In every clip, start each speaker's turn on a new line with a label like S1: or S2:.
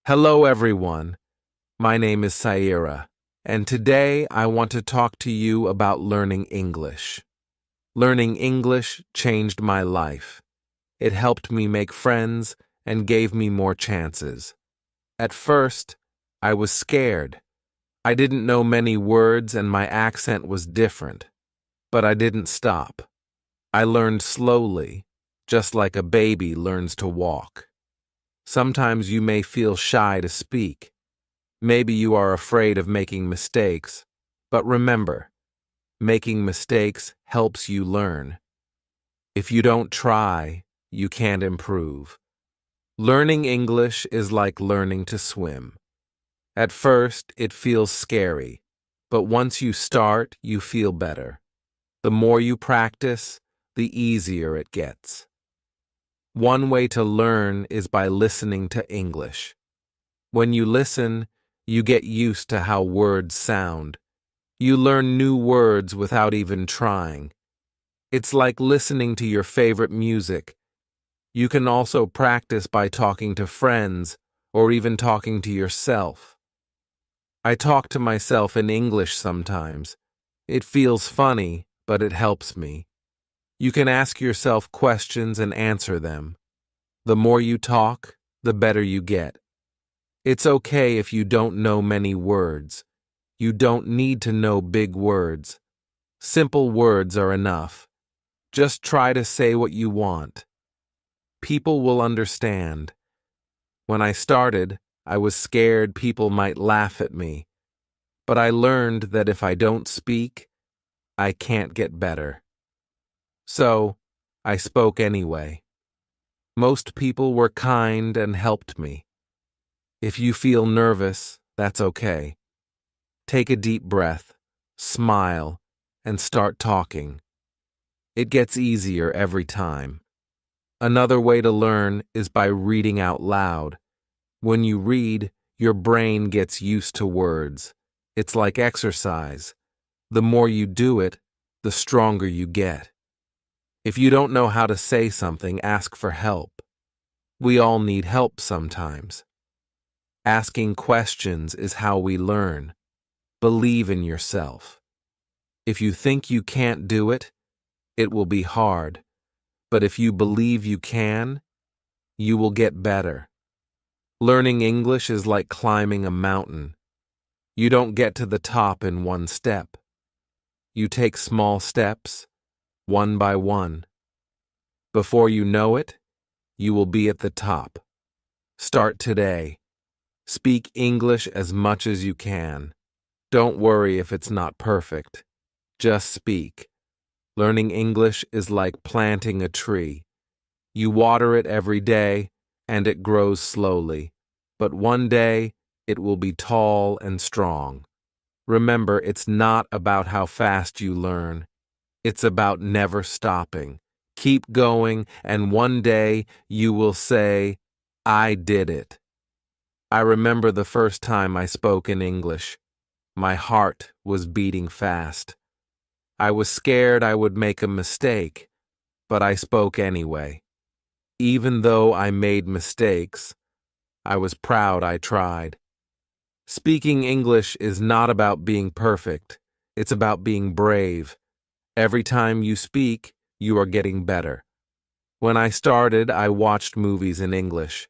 S1: Hello, everyone. My name is Saira, and today I want to talk to you about learning English. Learning English changed my life. It helped me make friends and gave me more chances. At first, I was scared. I didn't know many words and my accent was different. But I didn't stop. I learned slowly, just like a baby learns to walk. Sometimes you may feel shy to speak. Maybe you are afraid of making mistakes, but remember, making mistakes helps you learn. If you don't try, you can't improve. Learning English is like learning to swim. At first, it feels scary, but once you start, you feel better. The more you practice, the easier it gets. One way to learn is by listening to English. When you listen, you get used to how words sound. You learn new words without even trying. It's like listening to your favorite music. You can also practice by talking to friends or even talking to yourself. I talk to myself in English sometimes. It feels funny, but it helps me. You can ask yourself questions and answer them. The more you talk, the better you get. It's okay if you don't know many words. You don't need to know big words. Simple words are enough. Just try to say what you want. People will understand. When I started, I was scared people might laugh at me. But I learned that if I don't speak, I can't get better. So, I spoke anyway. Most people were kind and helped me. If you feel nervous, that's okay. Take a deep breath, smile, and start talking. It gets easier every time. Another way to learn is by reading out loud. When you read, your brain gets used to words. It's like exercise. The more you do it, the stronger you get. If you don't know how to say something, ask for help. We all need help sometimes. Asking questions is how we learn. Believe in yourself. If you think you can't do it, it will be hard. But if you believe you can, you will get better. Learning English is like climbing a mountain. You don't get to the top in one step. You take small steps, one by one. Before you know it, you will be at the top. Start today. Speak English as much as you can. Don't worry if it's not perfect. Just speak. Learning English is like planting a tree. You water it every day, and it grows slowly. But one day, it will be tall and strong. Remember, it's not about how fast you learn. It's about never stopping. Keep going, and one day you will say, I did it. I remember the first time I spoke in English. My heart was beating fast. I was scared I would make a mistake, but I spoke anyway. Even though I made mistakes, I was proud I tried. Speaking English is not about being perfect. It's about being brave. Every time you speak, you are getting better. When I started, I watched movies in English.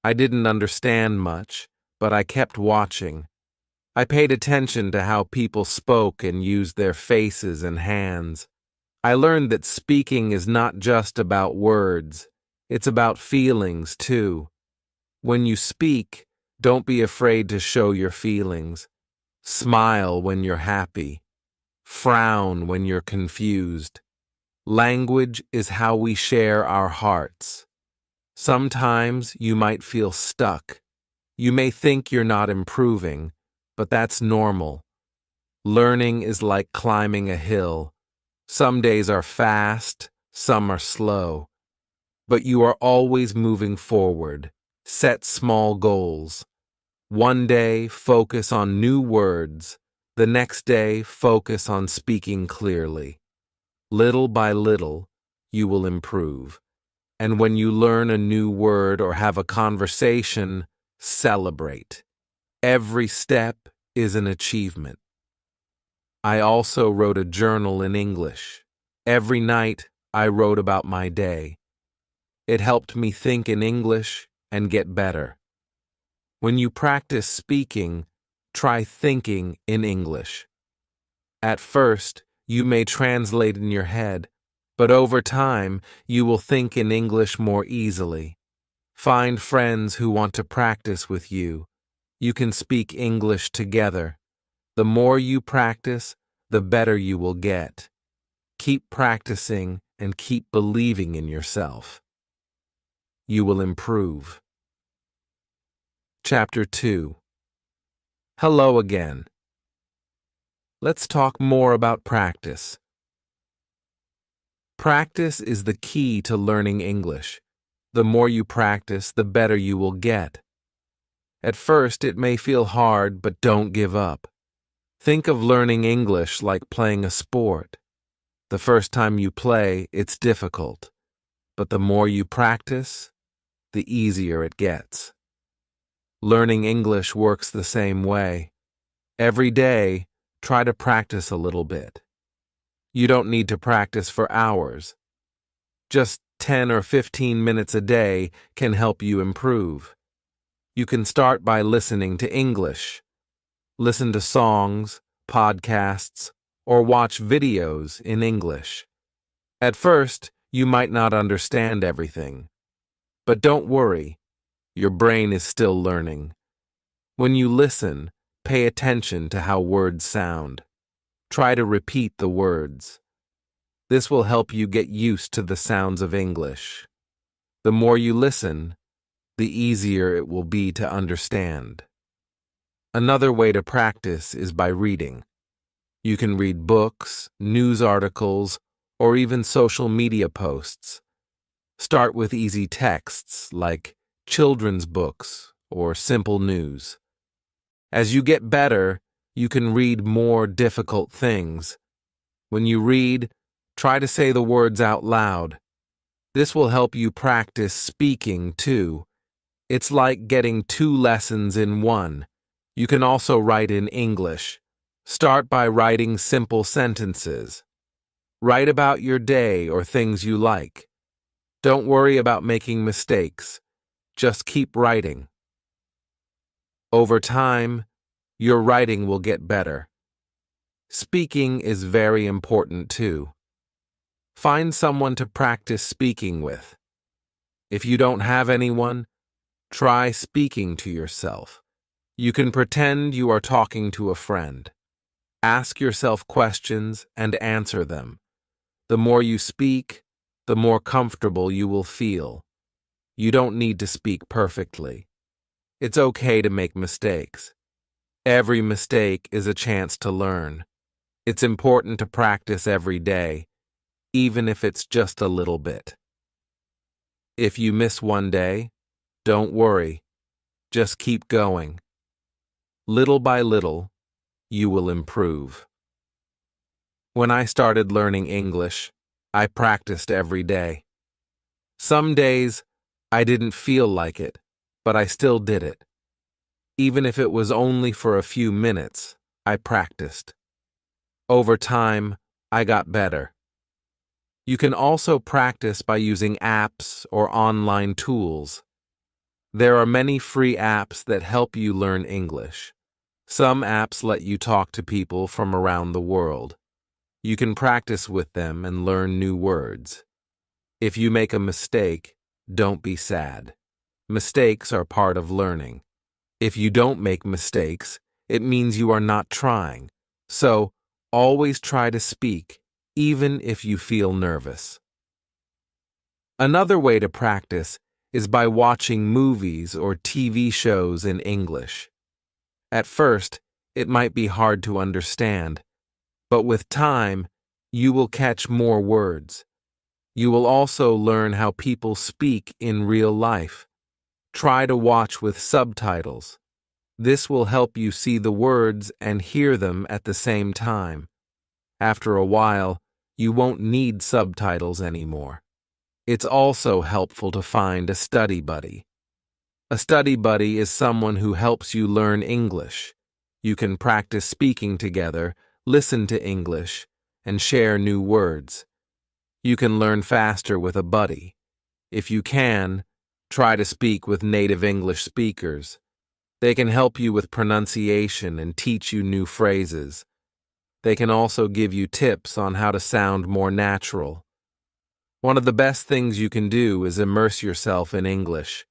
S1: I didn't understand much, but I kept watching. I paid attention to how people spoke and used their faces and hands. I learned that speaking is not just about words. It's about feelings, too. When you speak, don't be afraid to show your feelings. Smile when you're happy. Frown when you're confused. Language is how we share our hearts. Sometimes you might feel stuck. You may think you're not improving, but that's normal. Learning is like climbing a hill. Some days are fast, some are slow. But you are always moving forward. Set small goals. One day, focus on new words. The next day, focus on speaking clearly. Little by little, you will improve. And when you learn a new word or have a conversation, Celebrate. Every step is an achievement. I also wrote a journal in English. Every night, I wrote about my day. It helped me think in English and get better. When you practice speaking, try thinking in English. At first, you may translate in your head, but over time, you will think in English more easily. Find friends who want to practice with you. You can speak English together. The more you practice, the better you will get. Keep practicing and keep believing in yourself. You will improve. Chapter 2. Hello again. Let's talk more about practice. Practice is the key to learning English. The more you practice, the better you will get. At first, it may feel hard, but don't give up. Think of learning English like playing a sport. The first time you play, it's difficult, but the more you practice, the easier it gets. Learning English works the same way. Every day, try to practice a little bit. You don't need to practice for hours. Just 10 or 15 minutes a day can help you improve. You can start by listening to English. Listen to songs, podcasts, or watch videos in English. At first, you might not understand everything. But don't worry, your brain is still learning. When you listen, pay attention to how words sound. Try to repeat the words. This will help you get used to the sounds of English. The more you listen, the easier it will be to understand. Another way to practice is by reading. You can read books, news articles, or even social media posts. Start with easy texts like children's books or simple news. As you get better, you can read more difficult things. When you read, try to say the words out loud. This will help you practice speaking too. It's like getting 2 lessons in one. You can also write in English. Start by writing simple sentences. Write about your day or things you like. Don't worry about making mistakes. Just keep writing. Over time, your writing will get better. Speaking is very important too. Find someone to practice speaking with. If you don't have anyone, try speaking to yourself. You can pretend you are talking to a friend. Ask yourself questions and answer them. The more you speak, the more comfortable you will feel. You don't need to speak perfectly. It's okay to make mistakes. Every mistake is a chance to learn. It's important to practice every day, even if it's just a little bit. If you miss one day, don't worry. Just keep going. Little by little, you will improve. When I started learning English, I practiced every day. Some days, I didn't feel like it, but I still did it. Even if it was only for a few minutes, I practiced. Over time, I got better. You can also practice by using apps or online tools. There are many free apps that help you learn English. Some apps let you talk to people from around the world. You can practice with them and learn new words. If you make a mistake, don't be sad. Mistakes are part of learning. If you don't make mistakes, it means you are not trying. So, always try to speak, even if you feel nervous. Another way to practice is by watching movies or TV shows in English. At first, it might be hard to understand, but with time, you will catch more words. You will also learn how people speak in real life. Try to watch with subtitles. This will help you see the words and hear them at the same time. After a while, you won't need subtitles anymore. It's also helpful to find a study buddy. A study buddy is someone who helps you learn English. You can practice speaking together, listen to English, and share new words. You can learn faster with a buddy. If you can, try to speak with native English speakers. They can help you with pronunciation and teach you new phrases. They can also give you tips on how to sound more natural. One of the best things you can do is immerse yourself in English.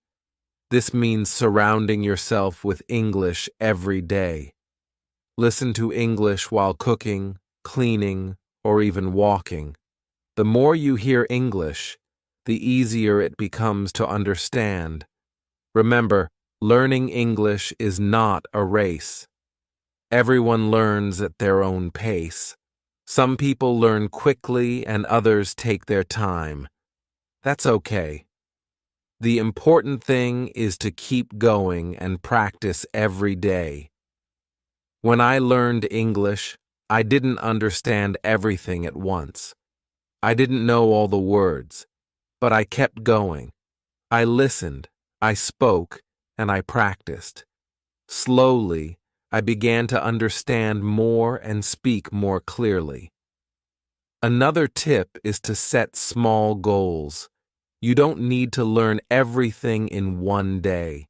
S1: This means surrounding yourself with English every day. Listen to English while cooking, cleaning, or even walking. The more you hear English, the easier it becomes to understand. Remember, learning English is not a race. Everyone learns at their own pace. Some people learn quickly and others take their time. That's okay. The important thing is to keep going and practice every day. When I learned English, I didn't understand everything at once. I didn't know all the words, but I kept going. I listened, I spoke, and I practiced. Slowly, I began to understand more and speak more clearly. Another tip is to set small goals. You don't need to learn everything in one day.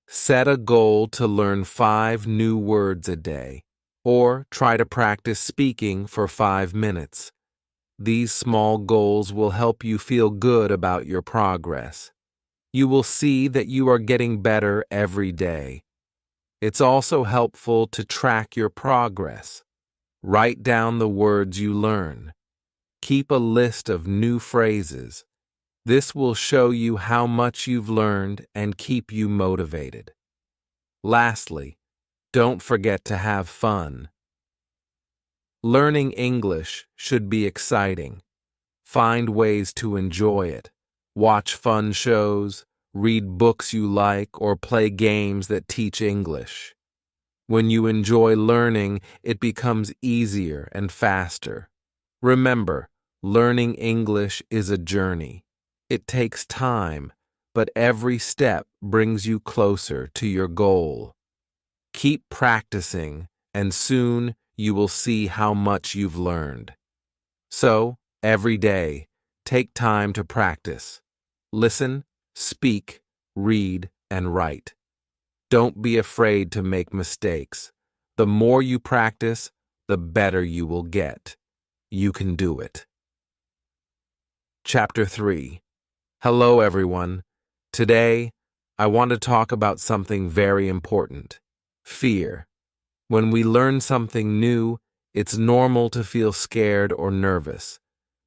S1: Set a goal to learn 5 new words a day, or try to practice speaking for 5 minutes. These small goals will help you feel good about your progress. You will see that you are getting better every day. It's also helpful to track your progress. Write down the words you learn. Keep a list of new phrases. This will show you how much you've learned and keep you motivated. Lastly, don't forget to have fun. Learning English should be exciting. Find ways to enjoy it. Watch fun shows, read books you like, or play games that teach English. When you enjoy learning, it becomes easier and faster. Remember, learning English is a journey. It takes time, but every step brings you closer to your goal. Keep practicing, and soon you will see how much you've learned. So, every day, take time to practice. Listen, speak, read, and write. Don't be afraid to make mistakes. The more you practice, the better you will get. You can do it. Chapter 3. Hello, everyone. Today, I want to talk about something very important: fear. When we learn something new, it's normal to feel scared or nervous,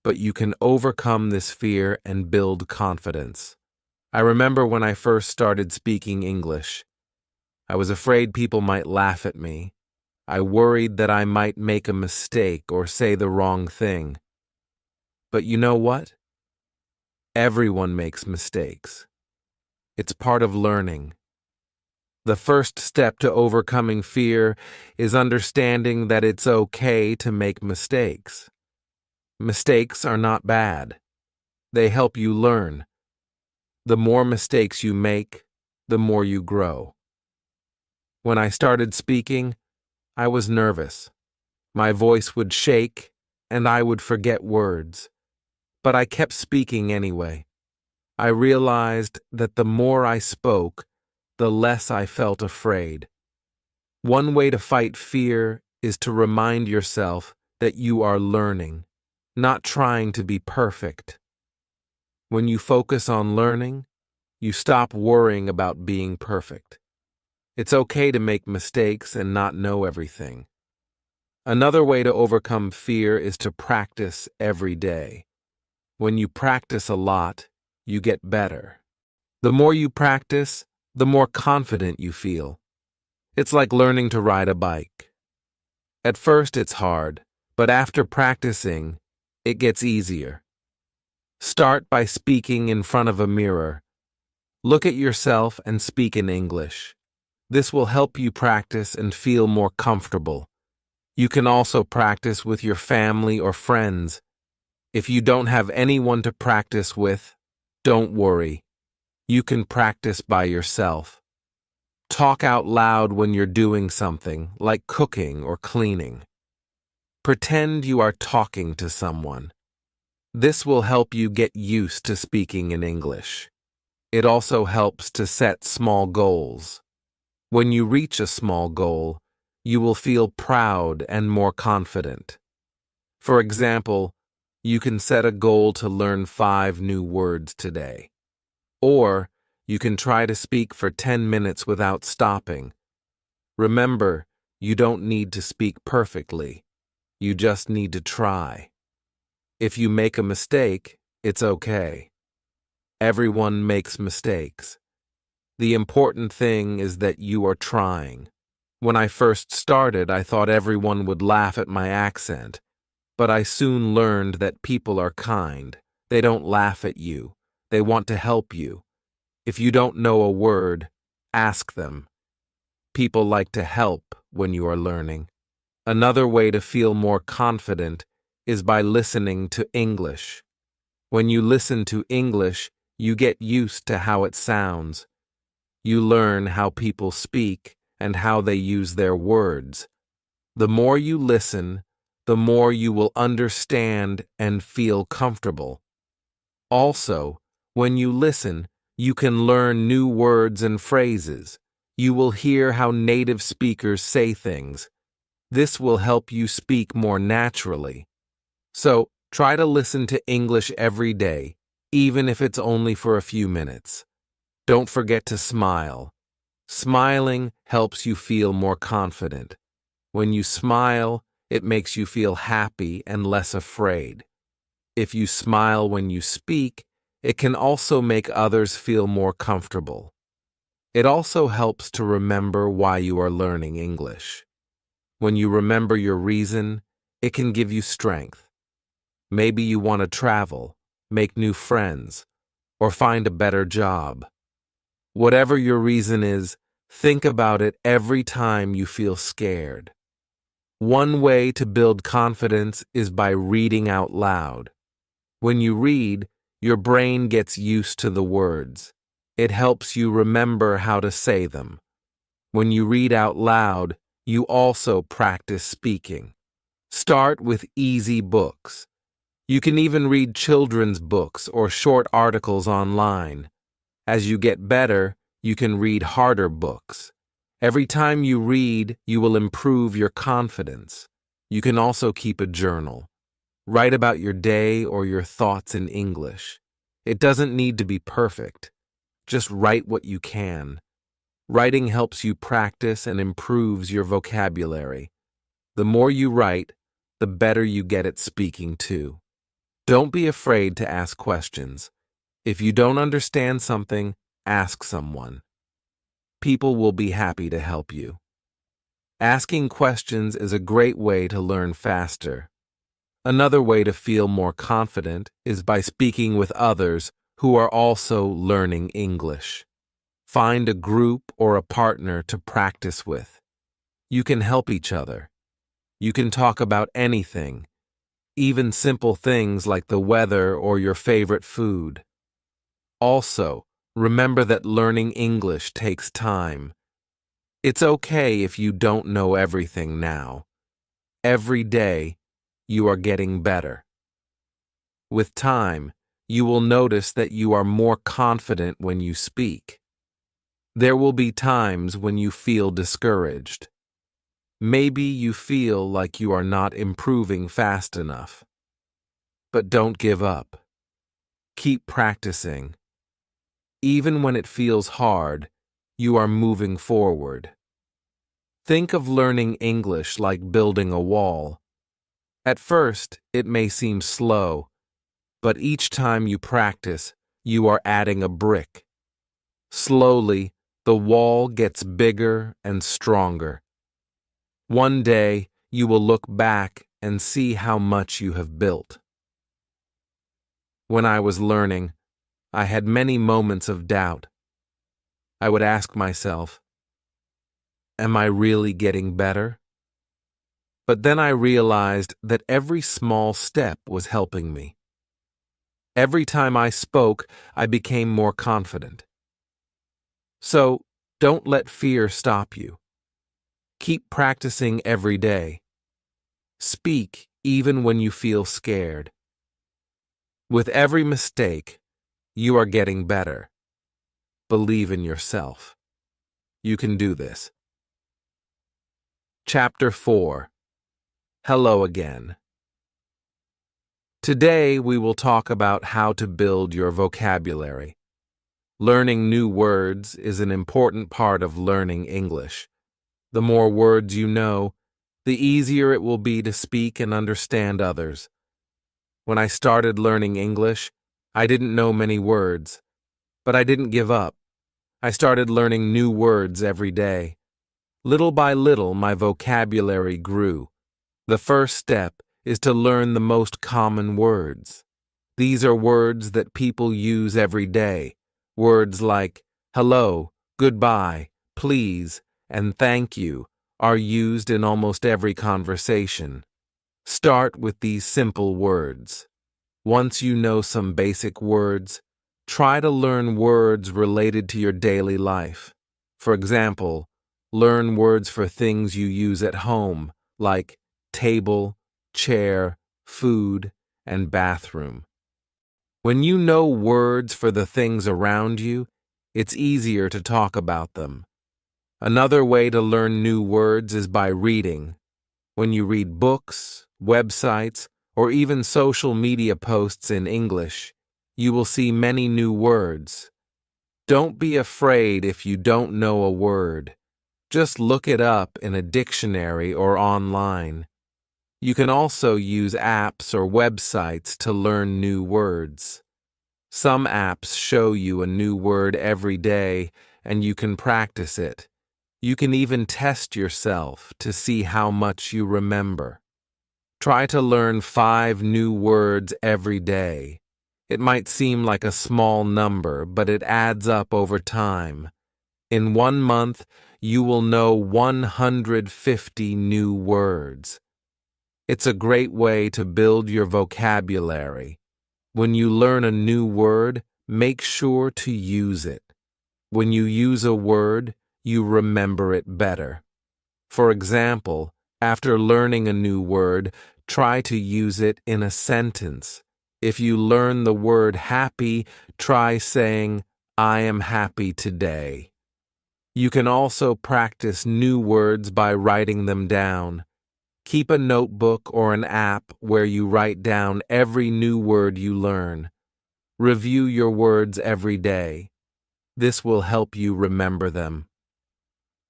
S1: but you can overcome this fear and build confidence. I remember when I first started speaking English. I was afraid people might laugh at me. I worried that I might make a mistake or say the wrong thing. But you know what? Everyone makes mistakes. It's part of learning. The first step to overcoming fear is understanding that it's okay to make mistakes. Mistakes are not bad. They help you learn. The more mistakes you make, the more you grow. When I started speaking, I was nervous. My voice would shake, and I would forget words. But I kept speaking anyway. I realized that the more I spoke, the less I felt afraid. One way to fight fear is to remind yourself that you are learning, not trying to be perfect. When you focus on learning, you stop worrying about being perfect. It's okay to make mistakes and not know everything. Another way to overcome fear is to practice every day. When you practice a lot, you get better. The more you practice, the more confident you feel. It's like learning to ride a bike. At first it's hard, but after practicing, it gets easier. Start by speaking in front of a mirror. Look at yourself and speak in English. This will help you practice and feel more comfortable. You can also practice with your family or friends. If you don't have anyone to practice with, don't worry. You can practice by yourself. Talk out loud when you're doing something, like cooking or cleaning. Pretend you are talking to someone. This will help you get used to speaking in English. It also helps to set small goals. When you reach a small goal, you will feel proud and more confident. For example, you can set a goal to learn 5 new words today. Or you can try to speak for 10 minutes without stopping. Remember, you don't need to speak perfectly. You just need to try. If you make a mistake, it's okay. Everyone makes mistakes. The important thing is that you are trying. When I first started, I thought everyone would laugh at my accent, but I soon learned that people are kind. They don't laugh at you. They want to help you. If you don't know a word, ask them. People like to help when you are learning. Another way to feel more confident is by listening to English. When you listen to English, you get used to how it sounds. You learn how people speak and how they use their words. The more you listen, the more you will understand and feel comfortable. Also, when you listen, you can learn new words and phrases. You will hear how native speakers say things. This will help you speak more naturally. So, try to listen to English every day, even if it's only for a few minutes. Don't forget to smile. Smiling helps you feel more confident. When you smile, it makes you feel happy and less afraid. If you smile when you speak, it can also make others feel more comfortable. It also helps to remember why you are learning English. When you remember your reason, it can give you strength. Maybe you want to travel, make new friends, or find a better job. Whatever your reason is, think about it every time you feel scared. One way to build confidence is by reading out loud. When you read, your brain gets used to the words. It helps you remember how to say them. When you read out loud, you also practice speaking. Start with easy books. You can even read children's books or short articles online. As you get better, you can read harder books. Every time you read, you will improve your confidence. You can also keep a journal. Write about your day or your thoughts in English. It doesn't need to be perfect. Just write what you can. Writing helps you practice and improves your vocabulary. The more you write, the better you get at speaking too. Don't be afraid to ask questions. If you don't understand something, ask someone. People will be happy to help you. Asking questions is a great way to learn faster. Another way to feel more confident is by speaking with others who are also learning English. Find a group or a partner to practice with. You can help each other. You can talk about anything, even simple things like the weather or your favorite food. Also, remember that learning English takes time. It's okay if you don't know everything now. Every day, you are getting better. With time, you will notice that you are more confident when you speak. There will be times when you feel discouraged. Maybe you feel like you are not improving fast enough. But don't give up. Keep practicing. Even when it feels hard, you are moving forward. Think of learning English like building a wall. At first, it may seem slow, but each time you practice, you are adding a brick. Slowly, the wall gets bigger and stronger. One day, you will look back and see how much you have built. When I was learning, I had many moments of doubt. I would ask myself, am I really getting better? But then I realized that every small step was helping me. Every time I spoke, I became more confident. So, don't let fear stop you. Keep practicing every day. Speak even when you feel scared. With every mistake, you are getting better. Believe in yourself. You can do this. Chapter 4. Hello again. Today we will talk about how to build your vocabulary. Learning new words is an important part of learning English. The more words you know, the easier it will be to speak and understand others. When I started learning English, I didn't know many words, but I didn't give up. I started learning new words every day. Little by little, my vocabulary grew. The first step is to learn the most common words. These are words that people use every day. Words like hello, goodbye, please, and thank you are used in almost every conversation. Start with these simple words. Once you know some basic words, try to learn words related to your daily life. For example, learn words for things you use at home, like table, chair, food, and bathroom. When you know words for the things around you, it's easier to talk about them. Another way to learn new words is by reading. When you read books, websites, or even social media posts in English, you will see many new words. Don't be afraid if you don't know a word. Just look it up in a dictionary or online. You can also use apps or websites to learn new words. Some apps show you a new word every day, and you can practice it. You can even test yourself to see how much you remember. Try to learn 5 new words every day. It might seem like a small number, but it adds up over time. In 1 month, you will know 150 new words. It's a great way to build your vocabulary. When you learn a new word, make sure to use it. When you use a word, you remember it better. For example, after learning a new word, try to use it in a sentence. If you learn the word happy, try saying, I am happy today. You can also practice new words by writing them down. Keep a notebook or an app where you write down every new word you learn. Review your words every day. This will help you remember them.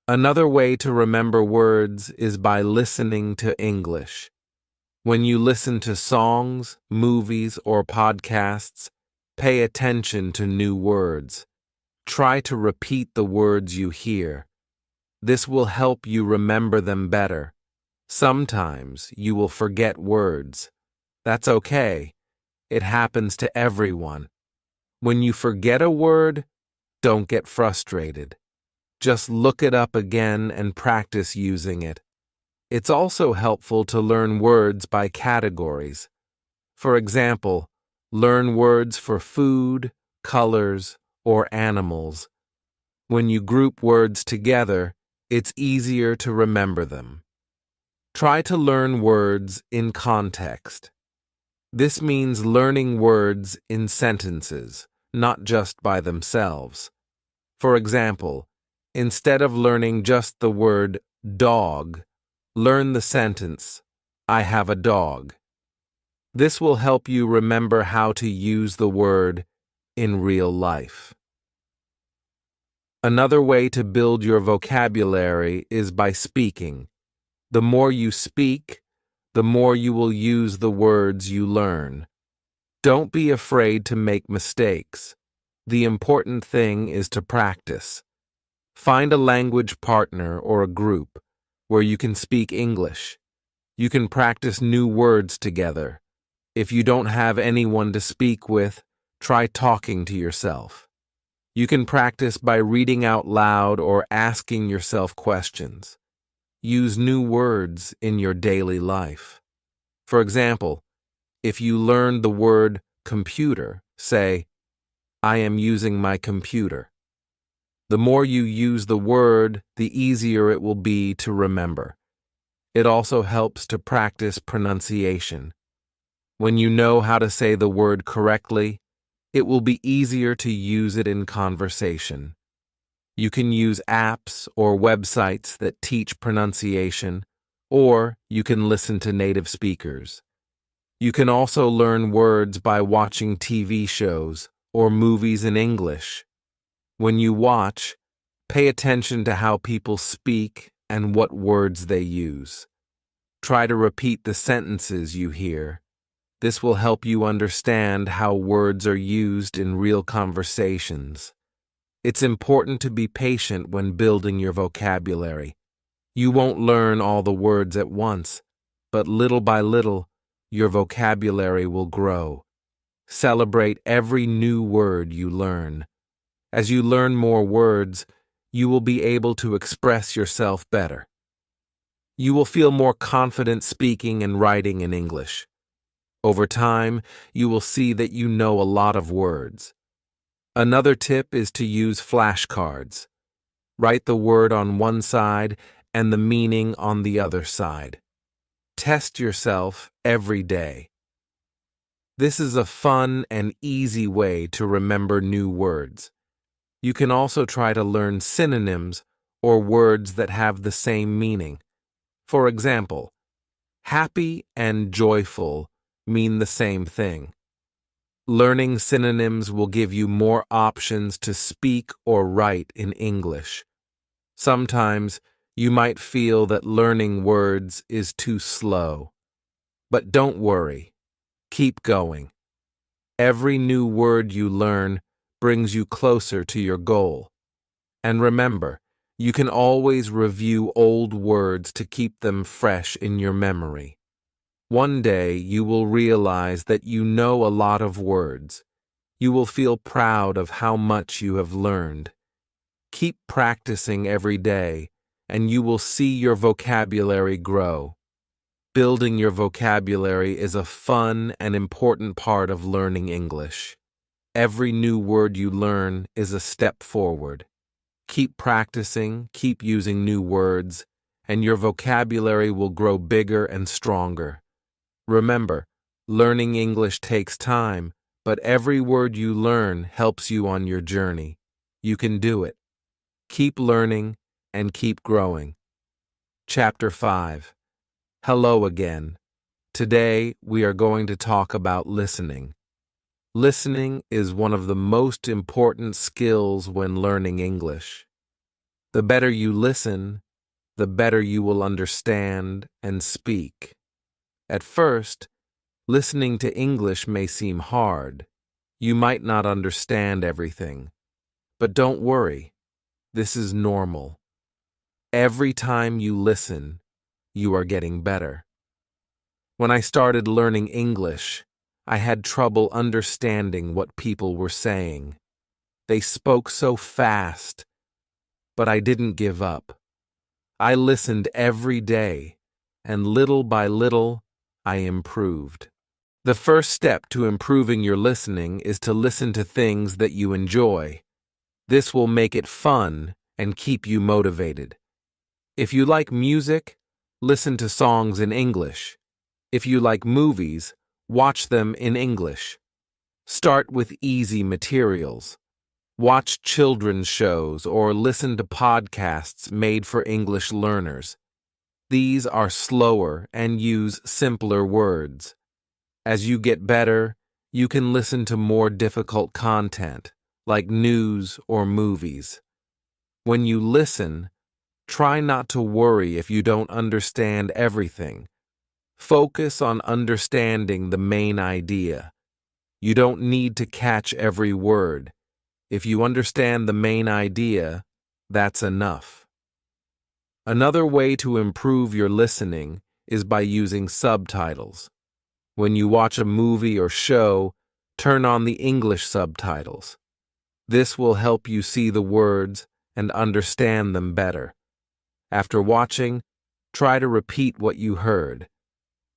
S1: Another way to remember words is by listening to English. When you listen to songs, movies, or podcasts, pay attention to new words. Try to repeat the words you hear. This will help you remember them better. Sometimes you will forget words. That's okay. It happens to everyone. When you forget a word, don't get frustrated. Just look it up again and practice using it. It's also helpful to learn words by categories. For example, learn words for food, colors, or animals. When you group words together, it's easier to remember them. Try to learn words in context. This means learning words in sentences, not just by themselves. For example, instead of learning just the word dog, learn the sentence, I have a dog. This will help you remember how to use the word in real life. Another way to build your vocabulary is by speaking. The more you speak, the more you will use the words you learn. Don't be afraid to make mistakes. The important thing is to practice. Find a language partner or a group where you can speak English. You can practice new words together. If you don't have anyone to speak with, try talking to yourself. You can practice by reading out loud or asking yourself questions. Use new words in your daily life. For example, if you learn the word computer, say, I am using my computer. The more you use the word, the easier it will be to remember. It also helps to practice pronunciation. When you know how to say the word correctly, it will be easier to use it in conversation. You can use apps or websites that teach pronunciation, or you can listen to native speakers. You can also learn words by watching TV shows or movies in English. When you watch, pay attention to how people speak and what words they use. Try to repeat the sentences you hear. This will help you understand how words are used in real conversations. It's important to be patient when building your vocabulary. You won't learn all the words at once, but little by little, your vocabulary will grow. Celebrate every new word you learn. As you learn more words, you will be able to express yourself better. You will feel more confident speaking and writing in English. Over time, you will see that you know a lot of words. Another tip is to use flashcards. Write the word on one side and the meaning on the other side. Test yourself every day. This is a fun and easy way to remember new words. You can also try to learn synonyms or words that have the same meaning. For example, happy and joyful mean the same thing. Learning synonyms will give you more options to speak or write in English. Sometimes you might feel that learning words is too slow. But don't worry. Keep going. Every new word you learn brings you closer to your goal. And remember, you can always review old words to keep them fresh in your memory. One day you will realize that you know a lot of words. You will feel proud of how much you have learned. Keep practicing every day, and you will see your vocabulary grow. Building your vocabulary is a fun and important part of learning English. Every new word you learn is a step forward. Keep practicing, keep using new words, and your vocabulary will grow bigger and stronger. Remember, learning English takes time, but every word you learn helps you on your journey. You can do it. Keep learning and keep growing. Chapter 5. Hello again. Today, we are going to talk about listening. Listening is one of the most important skills when learning English. The better you listen, the better you will understand and speak. At first, listening to English may seem hard. You might not understand everything. But don't worry, this is normal. Every time you listen, you are getting better. When I started learning English, I had trouble understanding what people were saying. They spoke so fast, but I didn't give up. I listened every day, and little by little, I improved. The first step to improving your listening is to listen to things that you enjoy. This will make it fun and keep you motivated. If you like music, listen to songs in English. If you like movies, watch them in English. Start with easy materials. Watch children's shows or listen to podcasts made for English learners. These are slower and use simpler words. As you get better, you can listen to more difficult content, like news or movies. When you listen, try not to worry if you don't understand everything. Focus on understanding the main idea. You don't need to catch every word. If you understand the main idea, that's enough. Another way to improve your listening is by using subtitles. When you watch a movie or show, turn on the English subtitles. This will help you see the words and understand them better. After watching, try to repeat what you heard.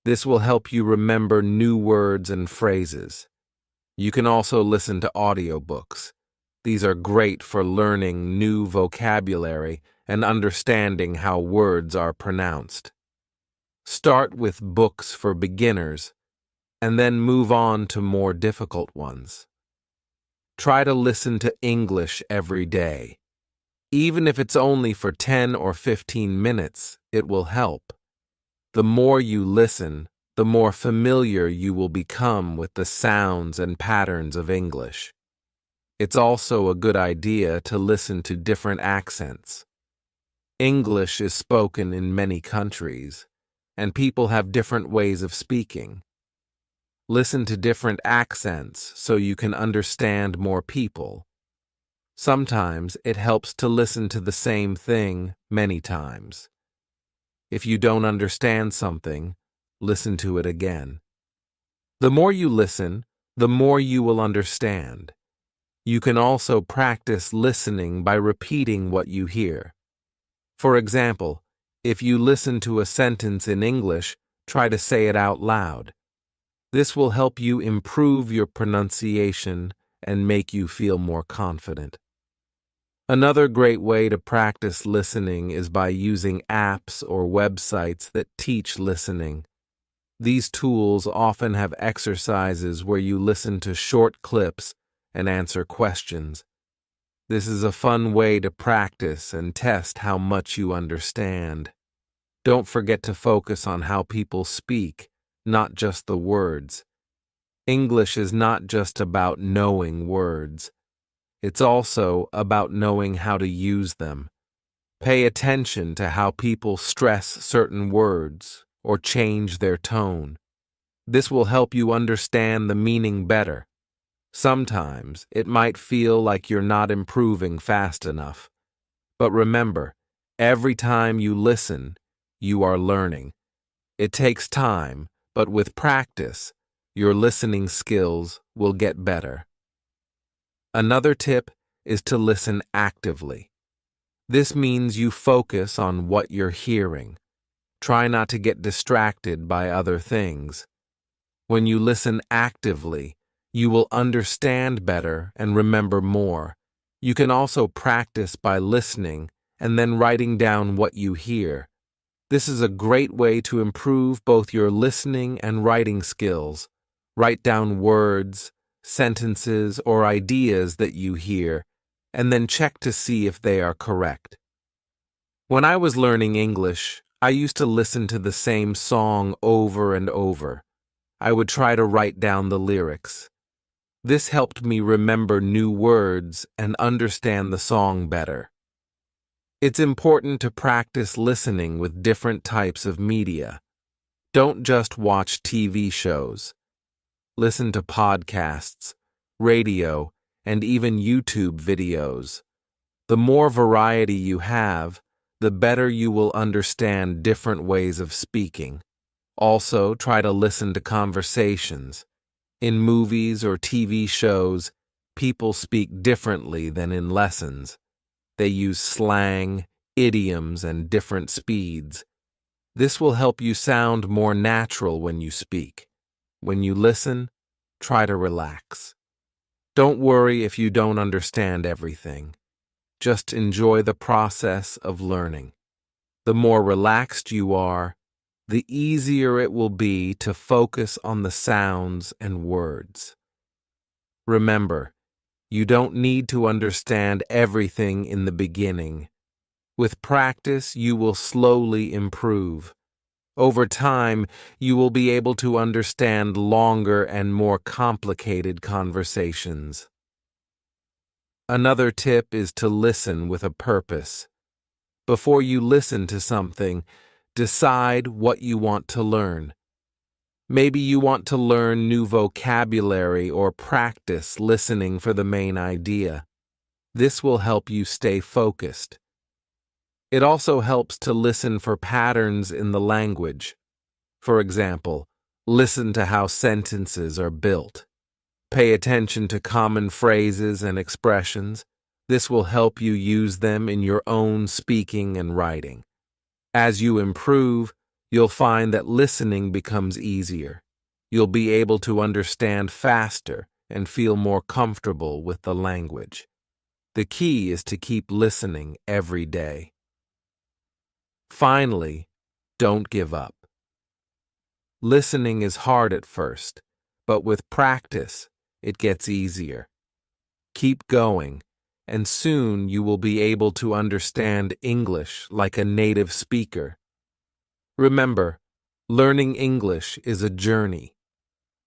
S1: This will help you remember new words and phrases. You can also listen to audiobooks. These are great for learning new vocabulary and understanding how words are pronounced. Start with books for beginners and then move on to more difficult ones. Try to listen to English every day. Even if it's only for 10 or 15 minutes, it will help. The more you listen, the more familiar you will become with the sounds and patterns of English. It's also a good idea to listen to different accents. English is spoken in many countries, and people have different ways of speaking. Listen to different accents so you can understand more people. Sometimes it helps to listen to the same thing many times. If you don't understand something, listen to it again. The more you listen, the more you will understand. You can also practice listening by repeating what you hear. For example, if you listen to a sentence in English, try to say it out loud. This will help you improve your pronunciation and make you feel more confident. Another great way to practice listening is by using apps or websites that teach listening. These tools often have exercises where you listen to short clips and answer questions. This is a fun way to practice and test how much you understand. Don't forget to focus on how people speak, not just the words. English is not just about knowing words. It's also about knowing how to use them. Pay attention to how people stress certain words or change their tone. This will help you understand the meaning better. Sometimes it might feel like you're not improving fast enough. But remember, every time you listen, you are learning. It takes time, but with practice, your listening skills will get better. Another tip is to listen actively. This means you focus on what you're hearing. Try not to get distracted by other things. When you listen actively, you will understand better and remember more. You can also practice by listening and then writing down what you hear. This is a great way to improve both your listening and writing skills. Write down words, sentences, or ideas that you hear, and then check to see if they are correct. When I was learning English, I used to listen to the same song over and over. I would try to write down the lyrics. This helped me remember new words and understand the song better. It's important to practice listening with different types of media. Don't just watch TV shows. Listen to podcasts, radio, and even YouTube videos. The more variety you have, the better you will understand different ways of speaking. Also, try to listen to conversations. In movies or TV shows, people speak differently than in lessons. They use slang, idioms, and different speeds. This will help you sound more natural when you speak. When you listen, try to relax. Don't worry if you don't understand everything. Just enjoy the process of learning. The more relaxed you are, the easier it will be to focus on the sounds and words. Remember, you don't need to understand everything in the beginning. With practice, you will slowly improve. Over time, you will be able to understand longer and more complicated conversations. Another tip is to listen with a purpose. Before you listen to something, decide what you want to learn. Maybe you want to learn new vocabulary or practice listening for the main idea. This will help you stay focused. It also helps to listen for patterns in the language. For example, listen to how sentences are built. Pay attention to common phrases and expressions. This will help you use them in your own speaking and writing. As you improve, you'll find that listening becomes easier. You'll be able to understand faster and feel more comfortable with the language. The key is to keep listening every day. Finally, don't give up. Listening is hard at first, but with practice, it gets easier. Keep going, and soon you will be able to understand English like a native speaker. Remember, learning English is a journey.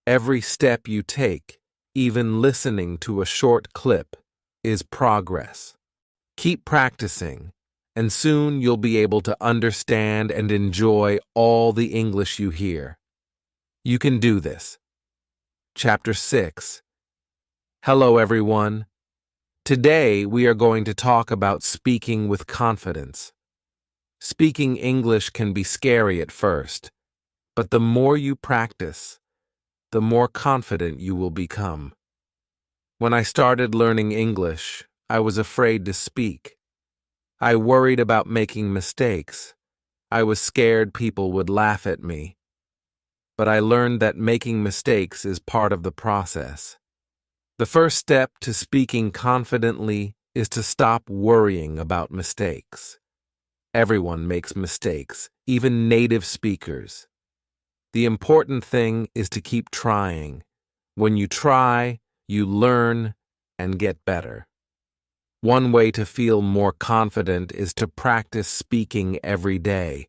S1: Every step you take, even listening to a short clip, is progress. Keep practicing, and soon you'll be able to understand and enjoy all the English you hear. You can do this. Chapter 6. Hello, everyone. Today we are going to talk about speaking with confidence. Speaking English can be scary at first, but the more you practice, the more confident you will become. When I started learning English, I was afraid to speak. I worried about making mistakes. I was scared people would laugh at me. But I learned that making mistakes is part of the process. The first step to speaking confidently is to stop worrying about mistakes. Everyone makes mistakes, even native speakers. The important thing is to keep trying. When you try, you learn and get better. One way to feel more confident is to practice speaking every day.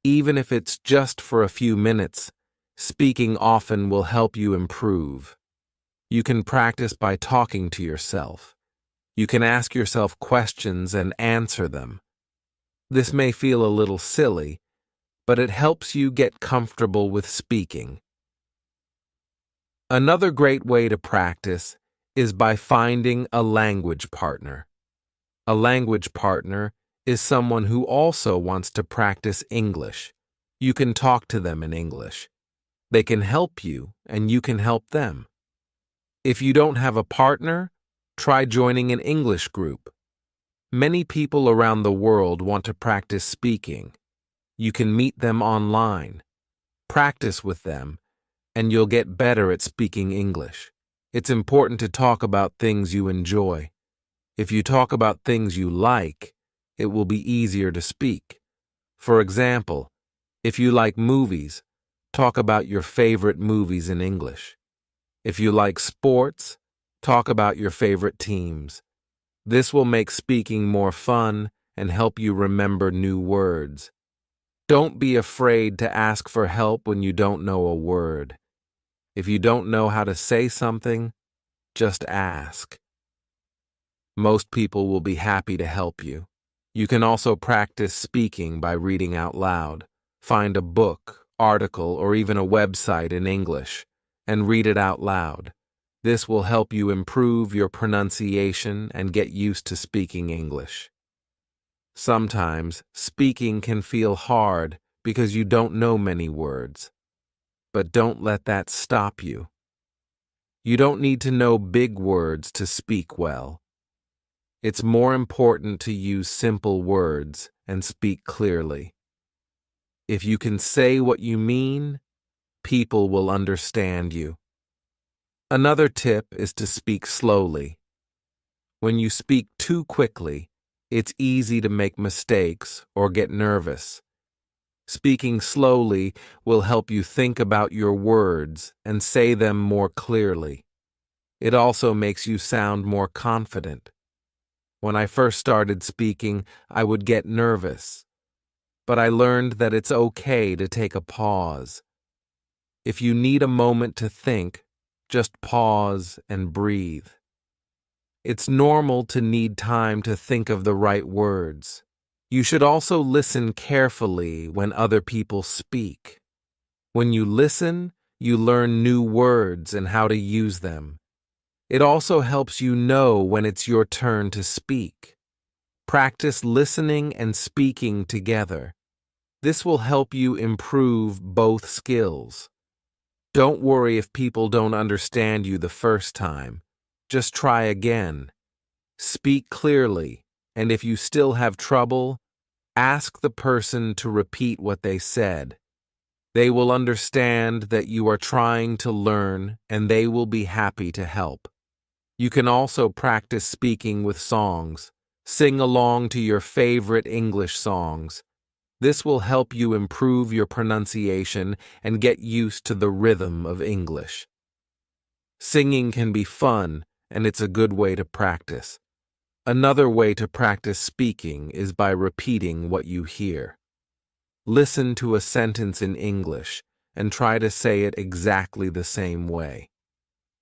S1: Even if it's just for a few minutes, speaking often will help you improve. You can practice by talking to yourself. You can ask yourself questions and answer them. This may feel a little silly, but it helps you get comfortable with speaking. Another great way to practice is by finding a language partner. A language partner is someone who also wants to practice English. You can talk to them in English. They can help you, and you can help them. If you don't have a partner, try joining an English group. Many people around the world want to practice speaking. You can meet them online. Practice with them, and you'll get better at speaking English. It's important to talk about things you enjoy. If you talk about things you like, it will be easier to speak. For example, if you like movies, talk about your favorite movies in English. If you like sports, talk about your favorite teams. This will make speaking more fun and help you remember new words. Don't be afraid to ask for help when you don't know a word. If you don't know how to say something, just ask. Most people will be happy to help you. You can also practice speaking by reading out loud. Find a book, article, or even a website in English, and read it out loud. This will help you improve your pronunciation and get used to speaking English. Sometimes, speaking can feel hard because you don't know many words. But don't let that stop you. You don't need to know big words to speak well. It's more important to use simple words and speak clearly. If you can say what you mean, people will understand you. Another tip is to speak slowly. When you speak too quickly, it's easy to make mistakes or get nervous. Speaking slowly will help you think about your words and say them more clearly. It also makes you sound more confident. When I first started speaking, I would get nervous. But I learned that it's okay to take a pause. If you need a moment to think, just pause and breathe. It's normal to need time to think of the right words. You should also listen carefully when other people speak. When you listen, you learn new words and how to use them. It also helps you know when it's your turn to speak. Practice listening and speaking together. This will help you improve both skills. Don't worry if people don't understand you the first time. Just try again. Speak clearly, and if you still have trouble, ask the person to repeat what they said. They will understand that you are trying to learn, and they will be happy to help. You can also practice speaking with songs. Sing along to your favorite English songs. This will help you improve your pronunciation and get used to the rhythm of English. Singing can be fun, and it's a good way to practice. Another way to practice speaking is by repeating what you hear. Listen to a sentence in English and try to say it exactly the same way.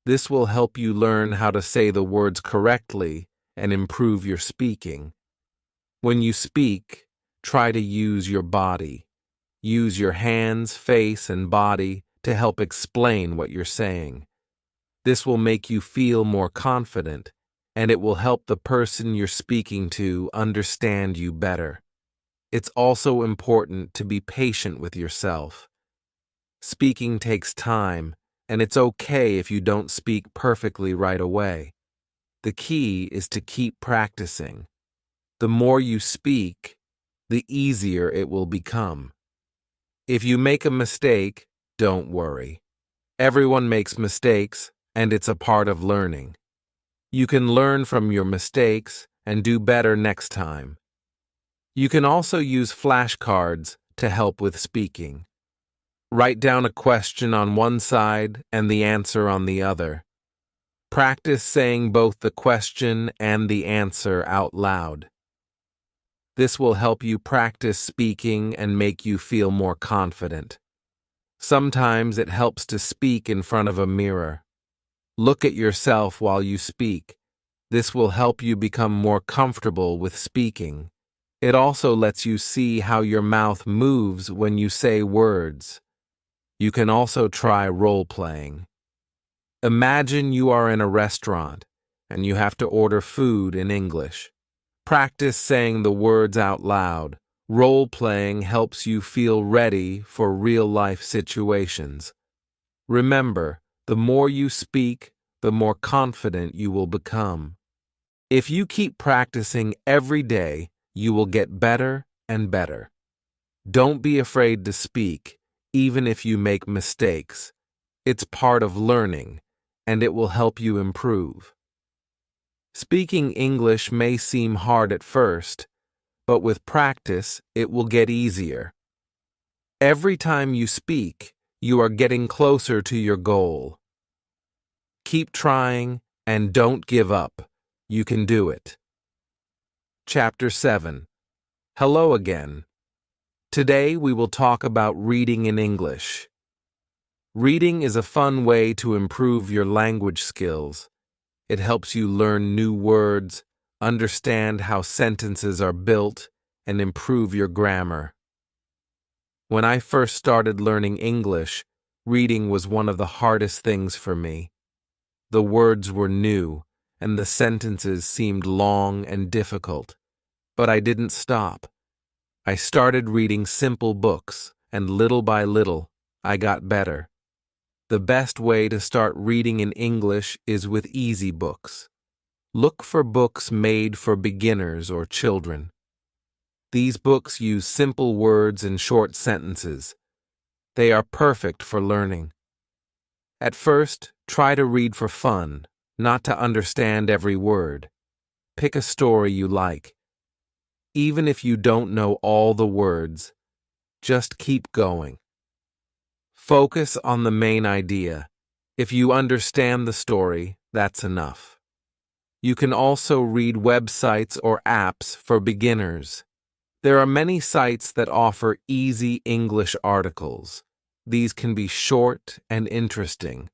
S1: This will help you learn how to say the words correctly and improve your speaking. When you speak, try to use your body. Use your hands, face, and body to help explain what you're saying. This will make you feel more confident, and it will help the person you're speaking to understand you better. It's also important to be patient with yourself. Speaking takes time, and it's okay if you don't speak perfectly right away. The key is to keep practicing. The more you speak, the easier it will become. If you make a mistake, don't worry. Everyone makes mistakes, and it's a part of learning. You can learn from your mistakes and do better next time. You can also use flashcards to help with speaking. Write down a question on one side and the answer on the other. Practice saying both the question and the answer out loud. This will help you practice speaking and make you feel more confident. Sometimes it helps to speak in front of a mirror. Look at yourself while you speak. This will help you become more comfortable with speaking. It also lets you see how your mouth moves when you say words. You can also try role-playing. Imagine you are in a restaurant and you have to order food in English. Practice saying the words out loud. Role-playing helps you feel ready for real-life situations. Remember, the more you speak, the more confident you will become. If you keep practicing every day, you will get better and better. Don't be afraid to speak, even if you make mistakes. It's part of learning, and it will help you improve. Speaking English may seem hard at first, but with practice, it will get easier. Every time you speak, you are getting closer to your goal. Keep trying and don't give up. You can do it. Chapter 7. Hello again. Today we will talk about reading in English. Reading is a fun way to improve your language skills. It helps you learn new words, understand how sentences are built, and improve your grammar. When I first started learning English, reading was one of the hardest things for me. The words were new, and the sentences seemed long and difficult. But I didn't stop. I started reading simple books, and little by little, I got better. The best way to start reading in English is with easy books. Look for books made for beginners or children. These books use simple words and short sentences. They are perfect for learning. At first, try to read for fun, not to understand every word. Pick a story you like. Even if you don't know all the words, just keep going. Focus on the main idea. If you understand the story, that's enough. You can also read websites or apps for beginners. There are many sites that offer easy English articles. These can be short and interesting.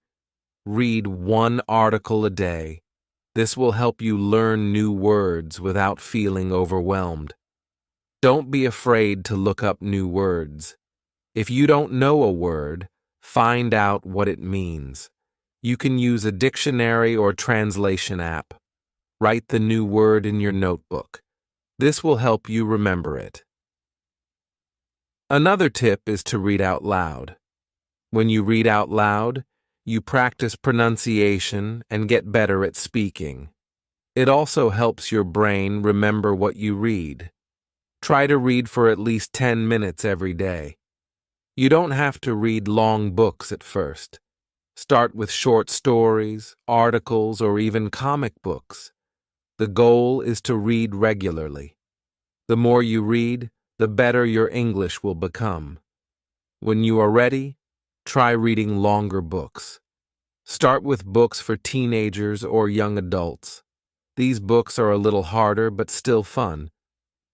S1: Read one article a day. This will help you learn new words without feeling overwhelmed. Don't be afraid to look up new words. If you don't know a word, find out what it means. You can use a dictionary or translation app. Write the new word in your notebook. This will help you remember it. Another tip is to read out loud. When you read out loud, you practice pronunciation and get better at speaking. It also helps your brain remember what you read. Try to read for at least 10 minutes every day. You don't have to read long books at first. Start with short stories, articles, or even comic books. The goal is to read regularly. The more you read, the better your English will become. When you are ready, try reading longer books. Start with books for teenagers or young adults. These books are a little harder but still fun.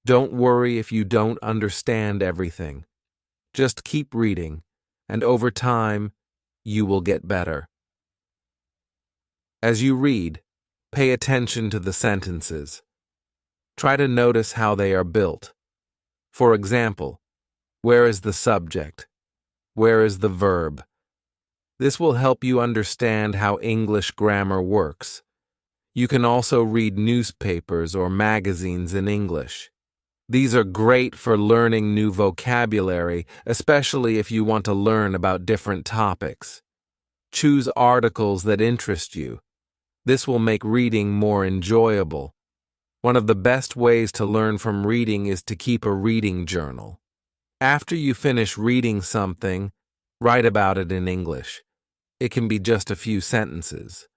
S1: Don't worry if you don't understand everything. Just keep reading, and over time, you will get better. As you read, pay attention to the sentences. Try to notice how they are built. For example, where is the subject? Where is the verb? This will help you understand how English grammar works. You can also read newspapers or magazines in English. These are great for learning new vocabulary, especially if you want to learn about different topics. Choose articles that interest you. This will make reading more enjoyable. One of the best ways to learn from reading is to keep a reading journal. After you finish reading something, write about it in English. It can be just a few sentences.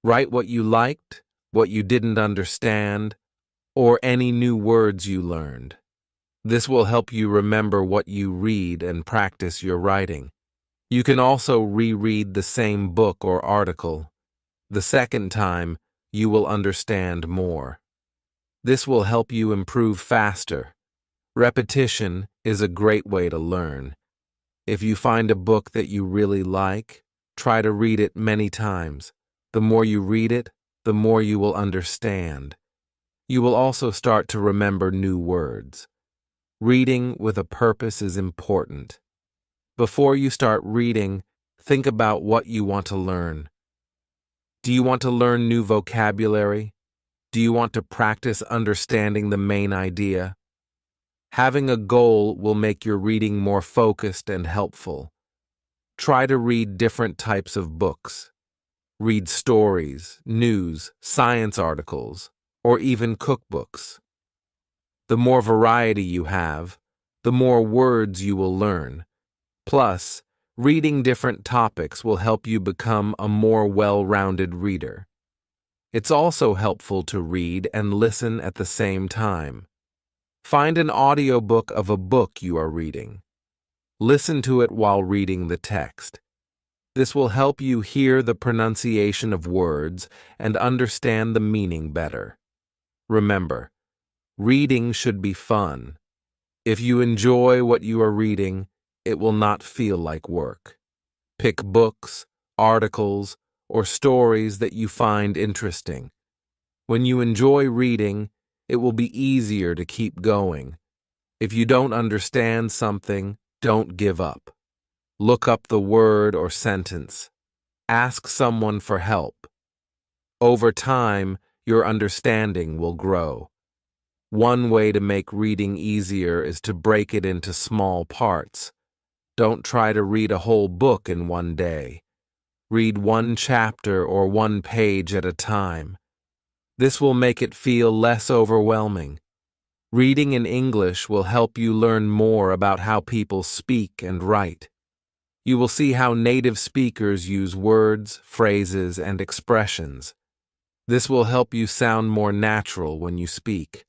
S1: Write what you liked, what you didn't understand, or any new words you learned. This will help you remember what you read and practice your writing. You can also reread the same book or article. The second time, you will understand more. This will help you improve faster. Repetition is a great way to learn. If you find a book that you really like, try to read it many times. The more you read it, the more you will understand. You will also start to remember new words. Reading with a purpose is important. Before you start reading, think about what you want to learn. Do you want to learn new vocabulary? Do you want to practice understanding the main idea? Having a goal will make your reading more focused and helpful. Try to read different types of books. Read stories, news, science articles, or even cookbooks. The more variety you have, the more words you will learn. Plus, reading different topics will help you become a more well-rounded reader. It's also helpful to read and listen at the same time. Find an audiobook of a book you are reading. Listen to it while reading the text. This will help you hear the pronunciation of words and understand the meaning better. Remember, reading should be fun. If you enjoy what you are reading, it will not feel like work. Pick books, articles, or stories that you find interesting. When you enjoy reading, it will be easier to keep going. If you don't understand something, don't give up. Look up the word or sentence. Ask someone for help. Over time, your understanding will grow. One way to make reading easier is to break it into small parts. Don't try to read a whole book in one day. Read one chapter or one page at a time. This will make it feel less overwhelming. Reading in English will help you learn more about how people speak and write. You will see how native speakers use words, phrases, and expressions. This will help you sound more natural when you speak.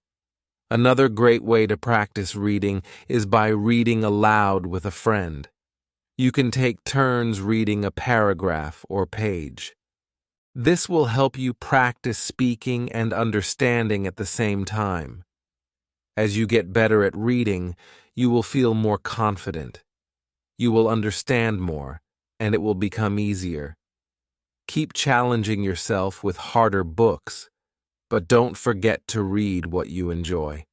S1: Another great way to practice reading is by reading aloud with a friend. You can take turns reading a paragraph or page. This will help you practice speaking and understanding at the same time. As you get better at reading, you will feel more confident. You will understand more, and it will become easier. Keep challenging yourself with harder books, but don't forget to read what you enjoy.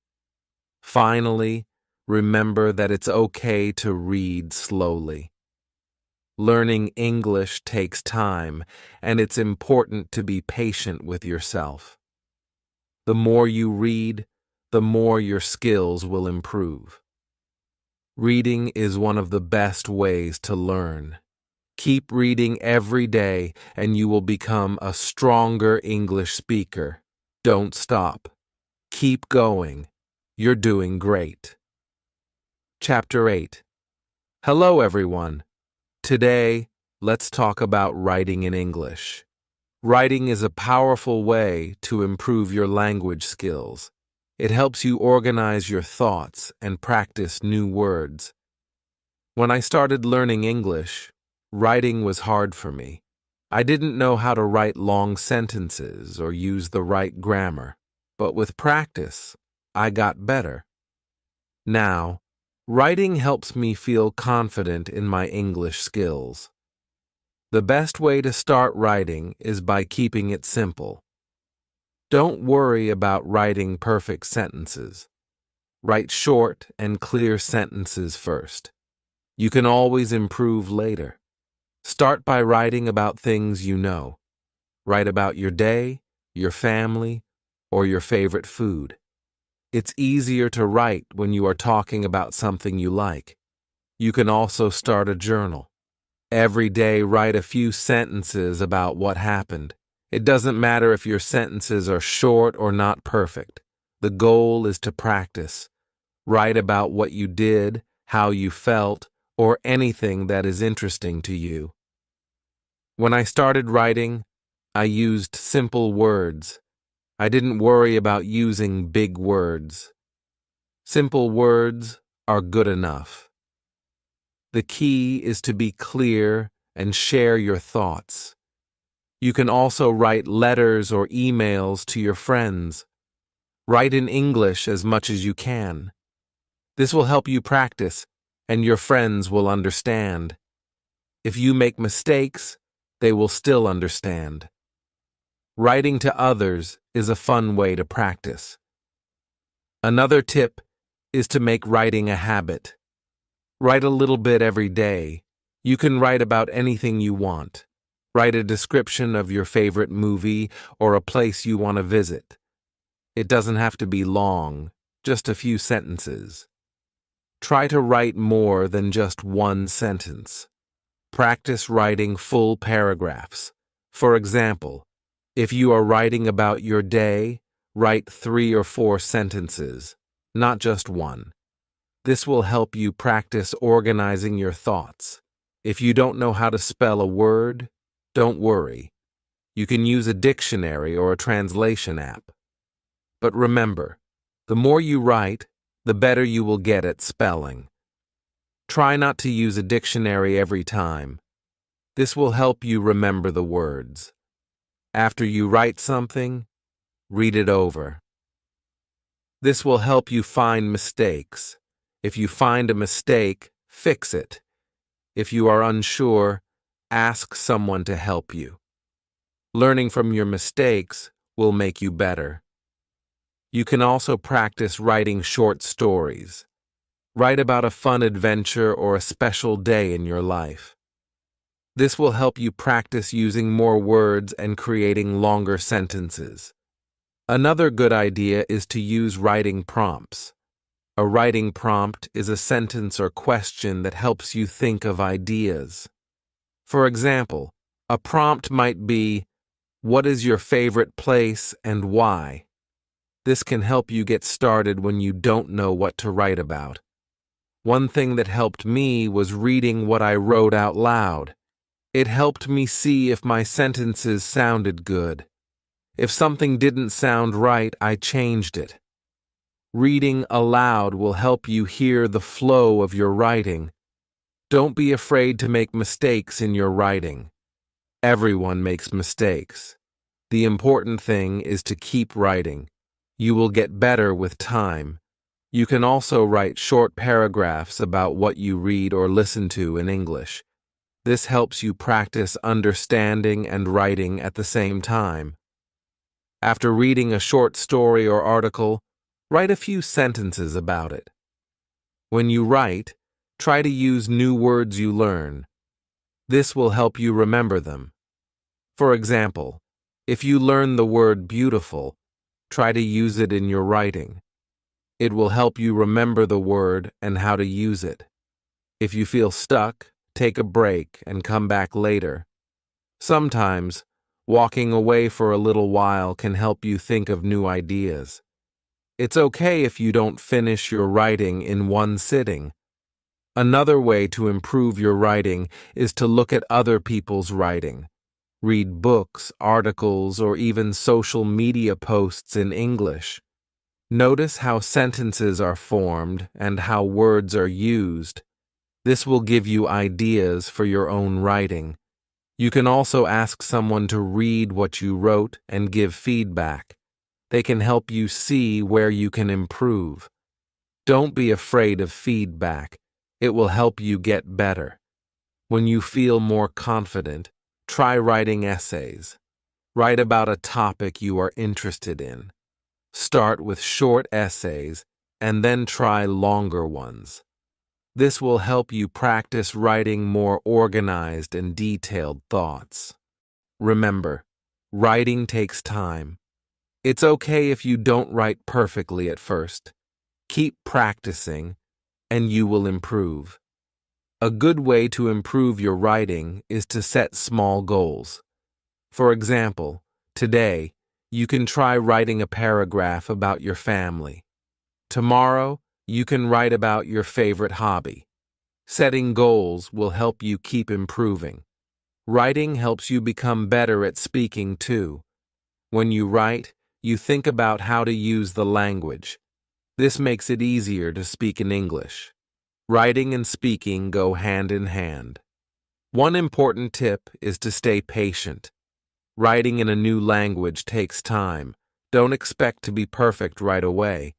S1: Finally, remember that it's okay to read slowly. Learning English takes time, and it's important to be patient with yourself. The more you read, the more your skills will improve. Reading is one of the best ways to learn. Keep reading every day, and you will become a stronger English speaker. Don't stop. Keep going. You're doing great. Chapter 8. Hello, everyone. Today, let's talk about writing in English. Writing is a powerful way to improve your language skills. It helps you organize your thoughts and practice new words. When I started learning English, writing was hard for me. I didn't know how to write long sentences or use the right grammar, but with practice, I got better. Now, writing helps me feel confident in my English skills. The best way to start writing is by keeping it simple. Don't worry about writing perfect sentences. Write short and clear sentences first. You can always improve later. Start by writing about things you know. Write about your day, your family, or your favorite food. It's easier to write when you are talking about something you like. You can also start a journal. Every day, write a few sentences about what happened. It doesn't matter if your sentences are short or not perfect. The goal is to practice. Write about what you did, how you felt, or anything that is interesting to you. When I started writing, I used simple words. I didn't worry about using big words. Simple words are good enough. The key is to be clear and share your thoughts. You can also write letters or emails to your friends. Write in English as much as you can. This will help you practice, and your friends will understand. If you make mistakes, they will still understand. Writing to others is a fun way to practice. Another tip is to make writing a habit. Write a little bit every day. You can write about anything you want. Write a description of your favorite movie or a place you want to visit. It doesn't have to be long, just a few sentences. Try to write more than just one sentence. Practice writing full paragraphs. For example, if you are writing about your day, write 3 or 4 sentences, not just one. This will help you practice organizing your thoughts. If you don't know how to spell a word, don't worry. You can use a dictionary or a translation app. But remember, the more you write, the better you will get at spelling. Try not to use a dictionary every time. This will help you remember the words. After you write something, read it over. This will help you find mistakes. If you find a mistake, fix it. If you are unsure, ask someone to help you. Learning from your mistakes will make you better. You can also practice writing short stories. Write about a fun adventure or a special day in your life. This will help you practice using more words and creating longer sentences. Another good idea is to use writing prompts. A writing prompt is a sentence or question that helps you think of ideas. For example, a prompt might be, "What is your favorite place and why?" This can help you get started when you don't know what to write about. One thing that helped me was reading what I wrote out loud. It helped me see if my sentences sounded good. If something didn't sound right, I changed it. Reading aloud will help you hear the flow of your writing. Don't be afraid to make mistakes in your writing. Everyone makes mistakes. The important thing is to keep writing. You will get better with time. You can also write short paragraphs about what you read or listen to in English. This helps you practice understanding and writing at the same time. After reading a short story or article, write a few sentences about it. When you write, try to use new words you learn. This will help you remember them. For example, if you learn the word beautiful, try to use it in your writing. It will help you remember the word and how to use it. If you feel stuck, take a break and come back later. Sometimes, walking away for a little while can help you think of new ideas. It's okay if you don't finish your writing in one sitting. Another way to improve your writing is to look at other people's writing. Read books, articles, or even social media posts in English. Notice how sentences are formed and how words are used. This will give you ideas for your own writing. You can also ask someone to read what you wrote and give feedback. They can help you see where you can improve. Don't be afraid of feedback. It will help you get better. When you feel more confident, try writing essays. Write about a topic you are interested in. Start with short essays and then try longer ones. This will help you practice writing more organized and detailed thoughts. Remember, writing takes time. It's okay if you don't write perfectly at first. Keep practicing, and you will improve. A good way to improve your writing is to set small goals. For example, today, you can try writing a paragraph about your family. Tomorrow, you can write about your favorite hobby. Setting goals will help you keep improving. Writing helps you become better at speaking too. When you write, you think about how to use the language. This makes it easier to speak in English. Writing and speaking go hand in hand. One important tip is to stay patient. Writing in a new language takes time. Don't expect to be perfect right away.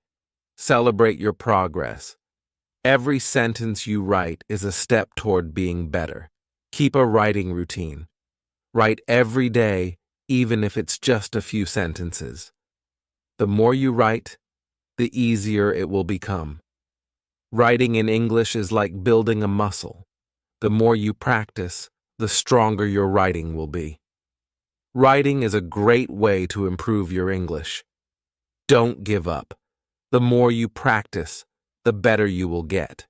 S1: Celebrate your progress. Every sentence you write is a step toward being better. Keep a writing routine. Write every day, even if it's just a few sentences. The more you write, the easier it will become. Writing in English is like building a muscle. The more you practice, the stronger your writing will be. Writing is a great way to improve your English. Don't give up. The more you practice, the better you will get.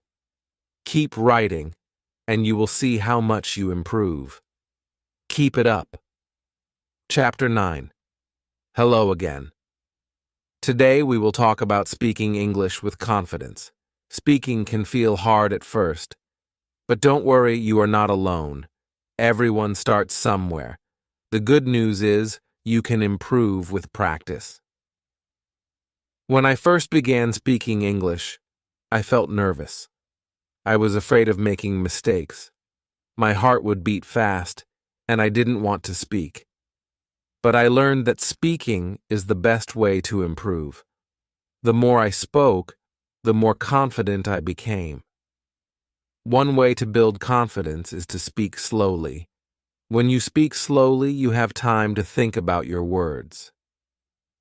S1: Keep writing, and you will see how much you improve. Keep it up. Chapter 9. Hello again. Today we will talk about speaking English with confidence. Speaking can feel hard at first, but don't worry, you are not alone. Everyone starts somewhere. The good news is you can improve with practice. When I first began speaking English, I felt nervous. I was afraid of making mistakes. My heart would beat fast, and I didn't want to speak. But I learned that speaking is the best way to improve. The more I spoke, the more confident I became. One way to build confidence is to speak slowly. When you speak slowly, you have time to think about your words.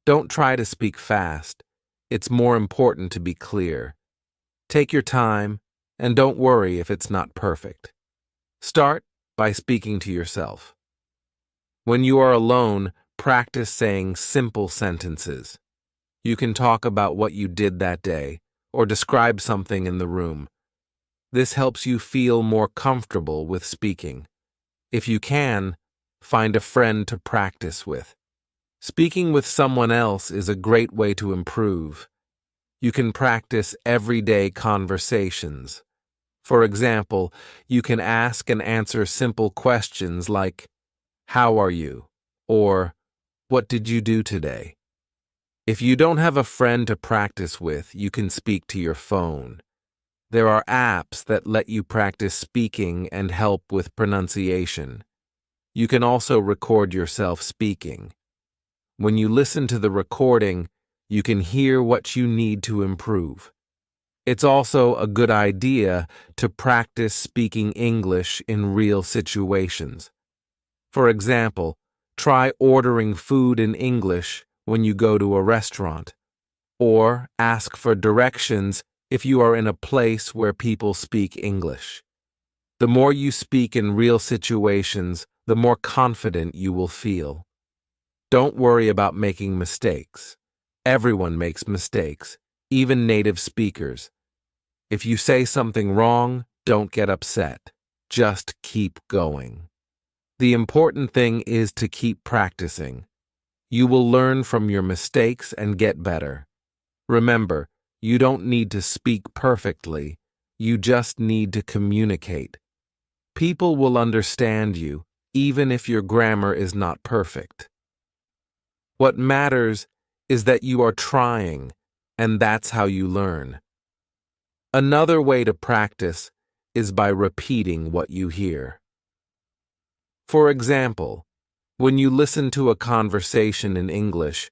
S1: Don't try to speak fast. It's more important to be clear. Take your time, and don't worry if it's not perfect. Start by speaking to yourself. When you are alone, practice saying simple sentences. You can talk about what you did that day, or describe something in the room. This helps you feel more comfortable with speaking. If you can, find a friend to practice with. Speaking with someone else is a great way to improve. You can practice everyday conversations. For example, you can ask and answer simple questions like, "How are you?" or "What did you do today?" If you don't have a friend to practice with, you can speak to your phone. There are apps that let you practice speaking and help with pronunciation. You can also record yourself speaking. When you listen to the recording, you can hear what you need to improve. It's also a good idea to practice speaking English in real situations. For example, try ordering food in English when you go to a restaurant, or ask for directions if you are in a place where people speak English. The more you speak in real situations, the more confident you will feel. Don't worry about making mistakes. Everyone makes mistakes, even native speakers. If you say something wrong, don't get upset. Just keep going. The important thing is to keep practicing. You will learn from your mistakes and get better. Remember, you don't need to speak perfectly. You just need to communicate. People will understand you, even if your grammar is not perfect. What matters is that you are trying, and that's how you learn. Another way to practice is by repeating what you hear. For example, when you listen to a conversation in English,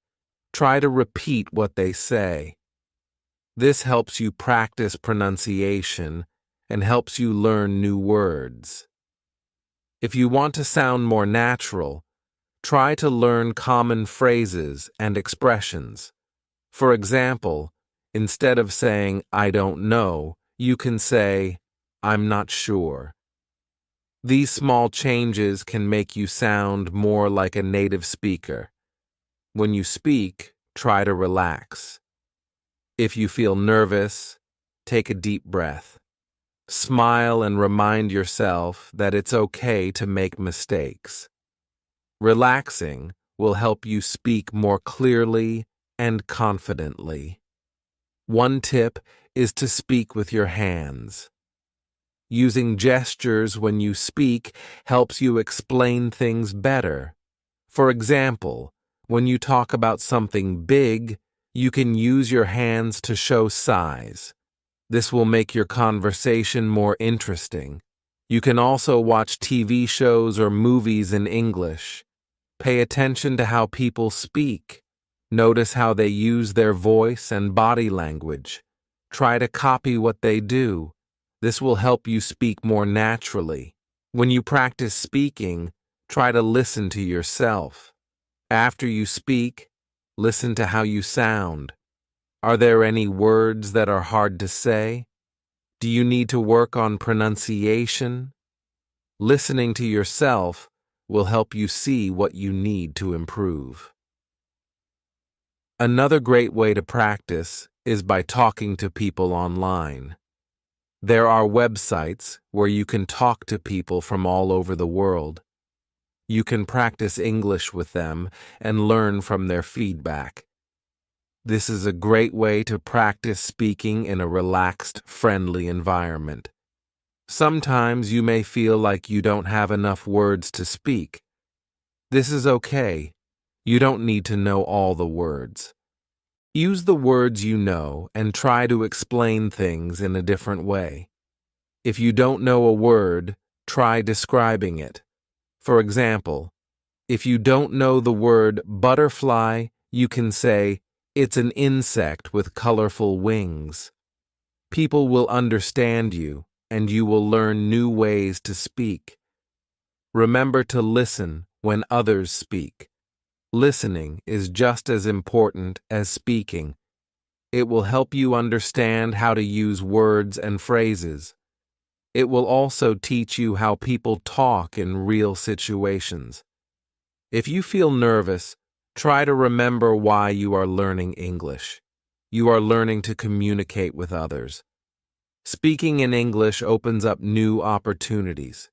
S1: try to repeat what they say. This helps you practice pronunciation and helps you learn new words. If you want to sound more natural, try to learn common phrases and expressions. For example, instead of saying, "I don't know," you can say, "I'm not sure." These small changes can make you sound more like a native speaker. When you speak, try to relax. If you feel nervous, take a deep breath. Smile and remind yourself that it's okay to make mistakes. Relaxing will help you speak more clearly and confidently. One tip is to speak with your hands. Using gestures when you speak helps you explain things better. For example, when you talk about something big, you can use your hands to show size. This will make your conversation more interesting. You can also watch TV shows or movies in English. Pay attention to how people speak. Notice how they use their voice and body language. Try to copy what they do. This will help you speak more naturally. When you practice speaking, try to listen to yourself. After you speak, listen to how you sound. Are there any words that are hard to say? Do you need to work on pronunciation? Listening to yourself will help you see what you need to improve. Another great way to practice is by talking to people online. There are websites where you can talk to people from all over the world. You can practice English with them and learn from their feedback. This is a great way to practice speaking in a relaxed, friendly environment. Sometimes you may feel like you don't have enough words to speak. This is okay. You don't need to know all the words. Use the words you know and try to explain things in a different way. If you don't know a word, try describing it. For example, if you don't know the word butterfly, you can say, "It's an insect with colorful wings." People will understand you, and you will learn new ways to speak. Remember to listen when others speak. Listening is just as important as speaking. It will help you understand how to use words and phrases. It will also teach you how people talk in real situations. If you feel nervous, try to remember why you are learning English. You are learning to communicate with others. Speaking in English opens up new opportunities.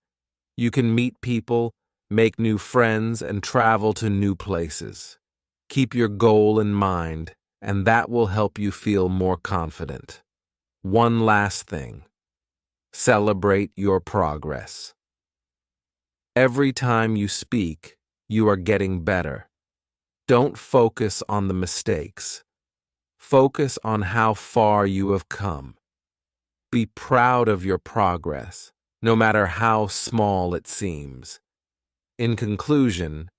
S1: You can meet people, make new friends, and travel to new places. Keep your goal in mind, and that will help you feel more confident. One last thing. Celebrate your progress. Every time you speak, you are getting better. Don't focus on the mistakes. Focus on how far you have come. Be proud of your progress, no matter how small it seems. In conclusion,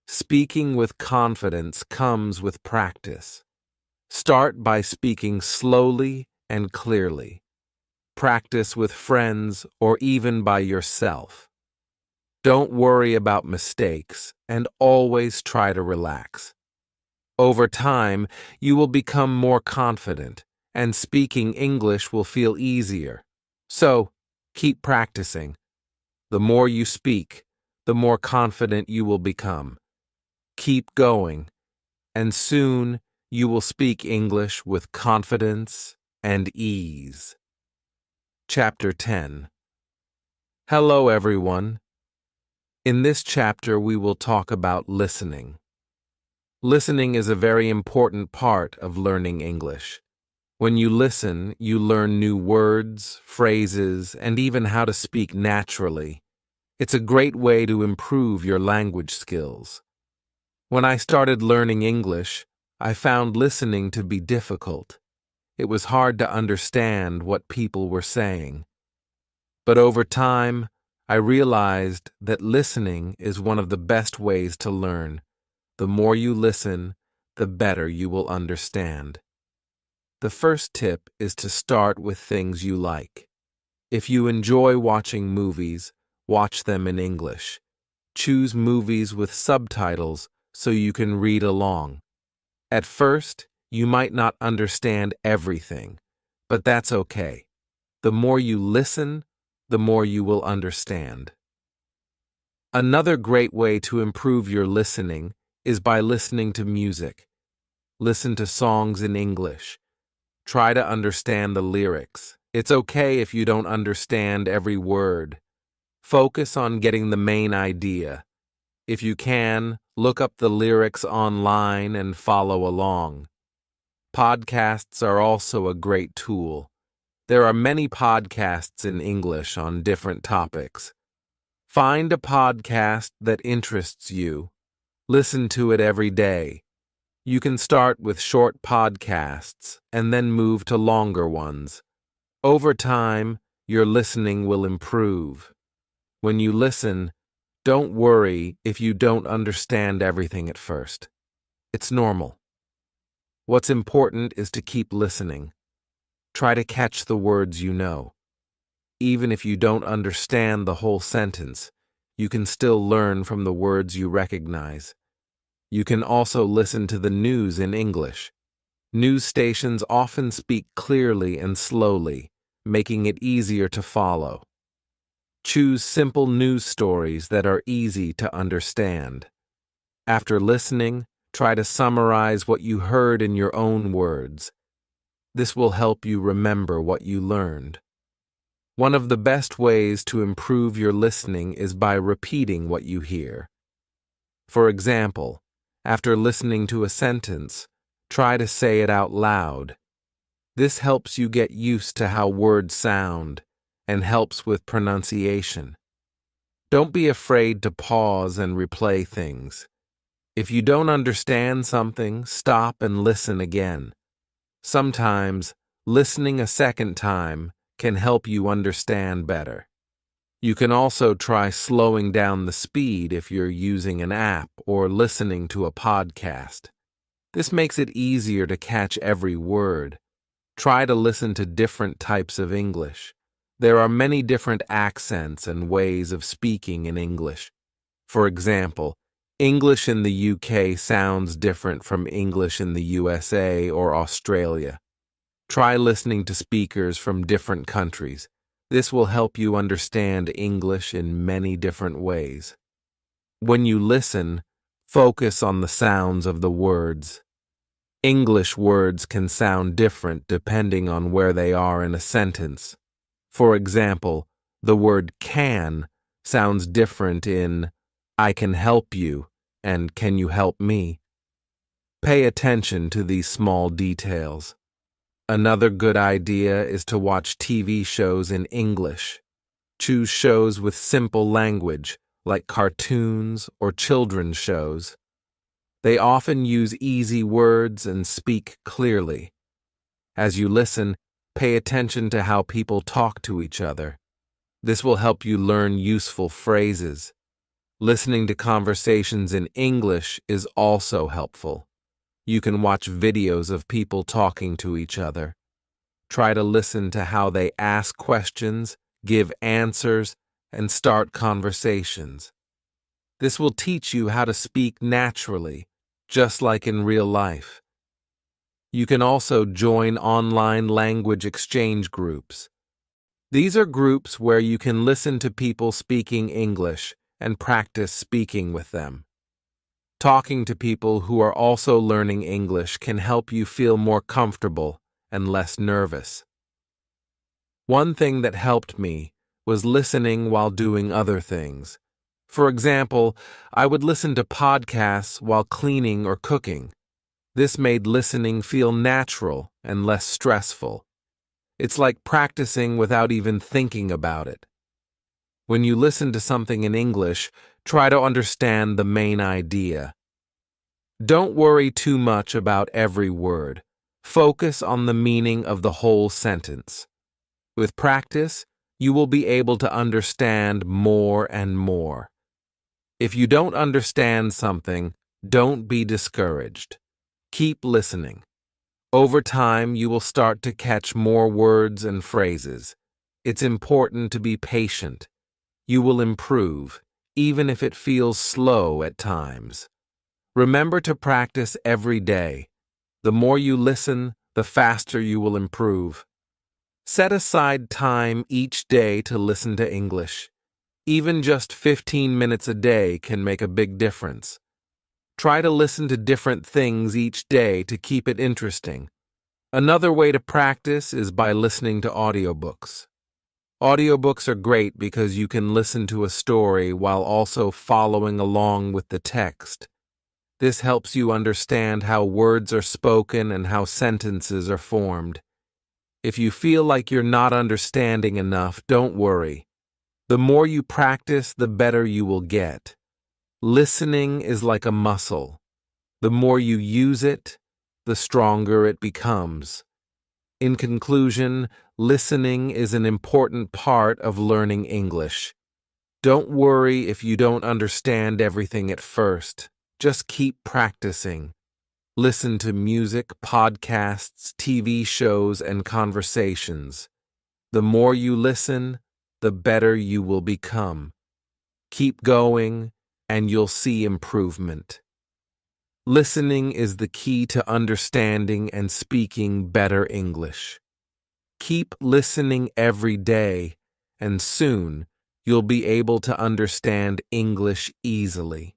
S1: speaking with confidence comes with practice. Start by speaking slowly and clearly. Practice with friends or even by yourself. Don't worry about mistakes and always try to relax. Over time, you will become more confident, and speaking English will feel easier. So, keep practicing. The more you speak, the more confident you will become. Keep going, and soon you will speak English with confidence and ease. Chapter 10. Hello, everyone. In this chapter, we will talk about listening. Listening is a very important part of learning English. When you listen, you learn new words, phrases, and even how to speak naturally. It's a great way to improve your language skills. When I started learning English, I found listening to be difficult. It was hard to understand what people were saying. But over time, I realized that listening is one of the best ways to learn. The more you listen, the better you will understand. The first tip is to start with things you like. If you enjoy watching movies, watch them in English. Choose movies with subtitles so you can read along. At first, you might not understand everything, but that's okay. The more you listen, the more you will understand. Another great way to improve your listening is by listening to music. Listen to songs in English. Try to understand the lyrics. It's okay if you don't understand every word. Focus on getting the main idea. If you can, look up the lyrics online and follow along. Podcasts are also a great tool. There are many podcasts in English on different topics. Find a podcast that interests you. Listen to it every day. You can start with short podcasts and then move to longer ones. Over time, your listening will improve. When you listen, don't worry if you don't understand everything at first. It's normal. What's important is to keep listening. Try to catch the words you know. Even if you don't understand the whole sentence, you can still learn from the words you recognize. You can also listen to the news in English. News stations often speak clearly and slowly, making it easier to follow. Choose simple news stories that are easy to understand. After listening, try to summarize what you heard in your own words. This will help you remember what you learned. One of the best ways to improve your listening is by repeating what you hear. For example, after listening to a sentence, try to say it out loud. This helps you get used to how words sound and helps with pronunciation. Don't be afraid to pause and replay things. If you don't understand something, stop and listen again. Sometimes, listening a second time can help you understand better. You can also try slowing down the speed if you're using an app or listening to a podcast. This makes it easier to catch every word. Try to listen to different types of English. There are many different accents and ways of speaking in English. For example, English in the UK sounds different from English in the USA or Australia. Try listening to speakers from different countries. This will help you understand English in many different ways. When you listen, focus on the sounds of the words. English words can sound different depending on where they are in a sentence. For example, the word can sounds different in I can help you and can you help me? Pay attention to these small details. Another good idea is to watch TV shows in English. Choose shows with simple language, like cartoons or children's shows. They often use easy words and speak clearly. As you listen, pay attention to how people talk to each other. This will help you learn useful phrases. Listening to conversations in English is also helpful. You can watch videos of people talking to each other. Try to listen to how they ask questions, give answers, and start conversations. This will teach you how to speak naturally, just like in real life. You can also join online language exchange groups. These are groups where you can listen to people speaking English and practice speaking with them. Talking to people who are also learning English can help you feel more comfortable and less nervous. One thing that helped me was listening while doing other things. For example, I would listen to podcasts while cleaning or cooking. This made listening feel natural and less stressful. It's like practicing without even thinking about it. When you listen to something in English, try to understand the main idea. Don't worry too much about every word. Focus on the meaning of the whole sentence. With practice, you will be able to understand more and more. If you don't understand something, don't be discouraged. Keep listening. Over time, you will start to catch more words and phrases. It's important to be patient. You will improve, even if it feels slow at times. Remember to practice every day. The more you listen, the faster you will improve. Set aside time each day to listen to English. Even just 15 minutes a day can make a big difference. Try to listen to different things each day to keep it interesting. Another way to practice is by listening to audiobooks. Audiobooks are great because you can listen to a story while also following along with the text. This helps you understand how words are spoken and how sentences are formed. If you feel like you're not understanding enough, don't worry. The more you practice, the better you will get. Listening is like a muscle. The more you use it, the stronger it becomes. In conclusion, listening is an important part of learning English. Don't worry if you don't understand everything at first. Just keep practicing. Listen to music, podcasts, TV shows, and conversations. The more you listen, the better you will become. Keep going, and you'll see improvement. Listening is the key to understanding and speaking better English. Keep listening every day, and soon you'll be able to understand English easily.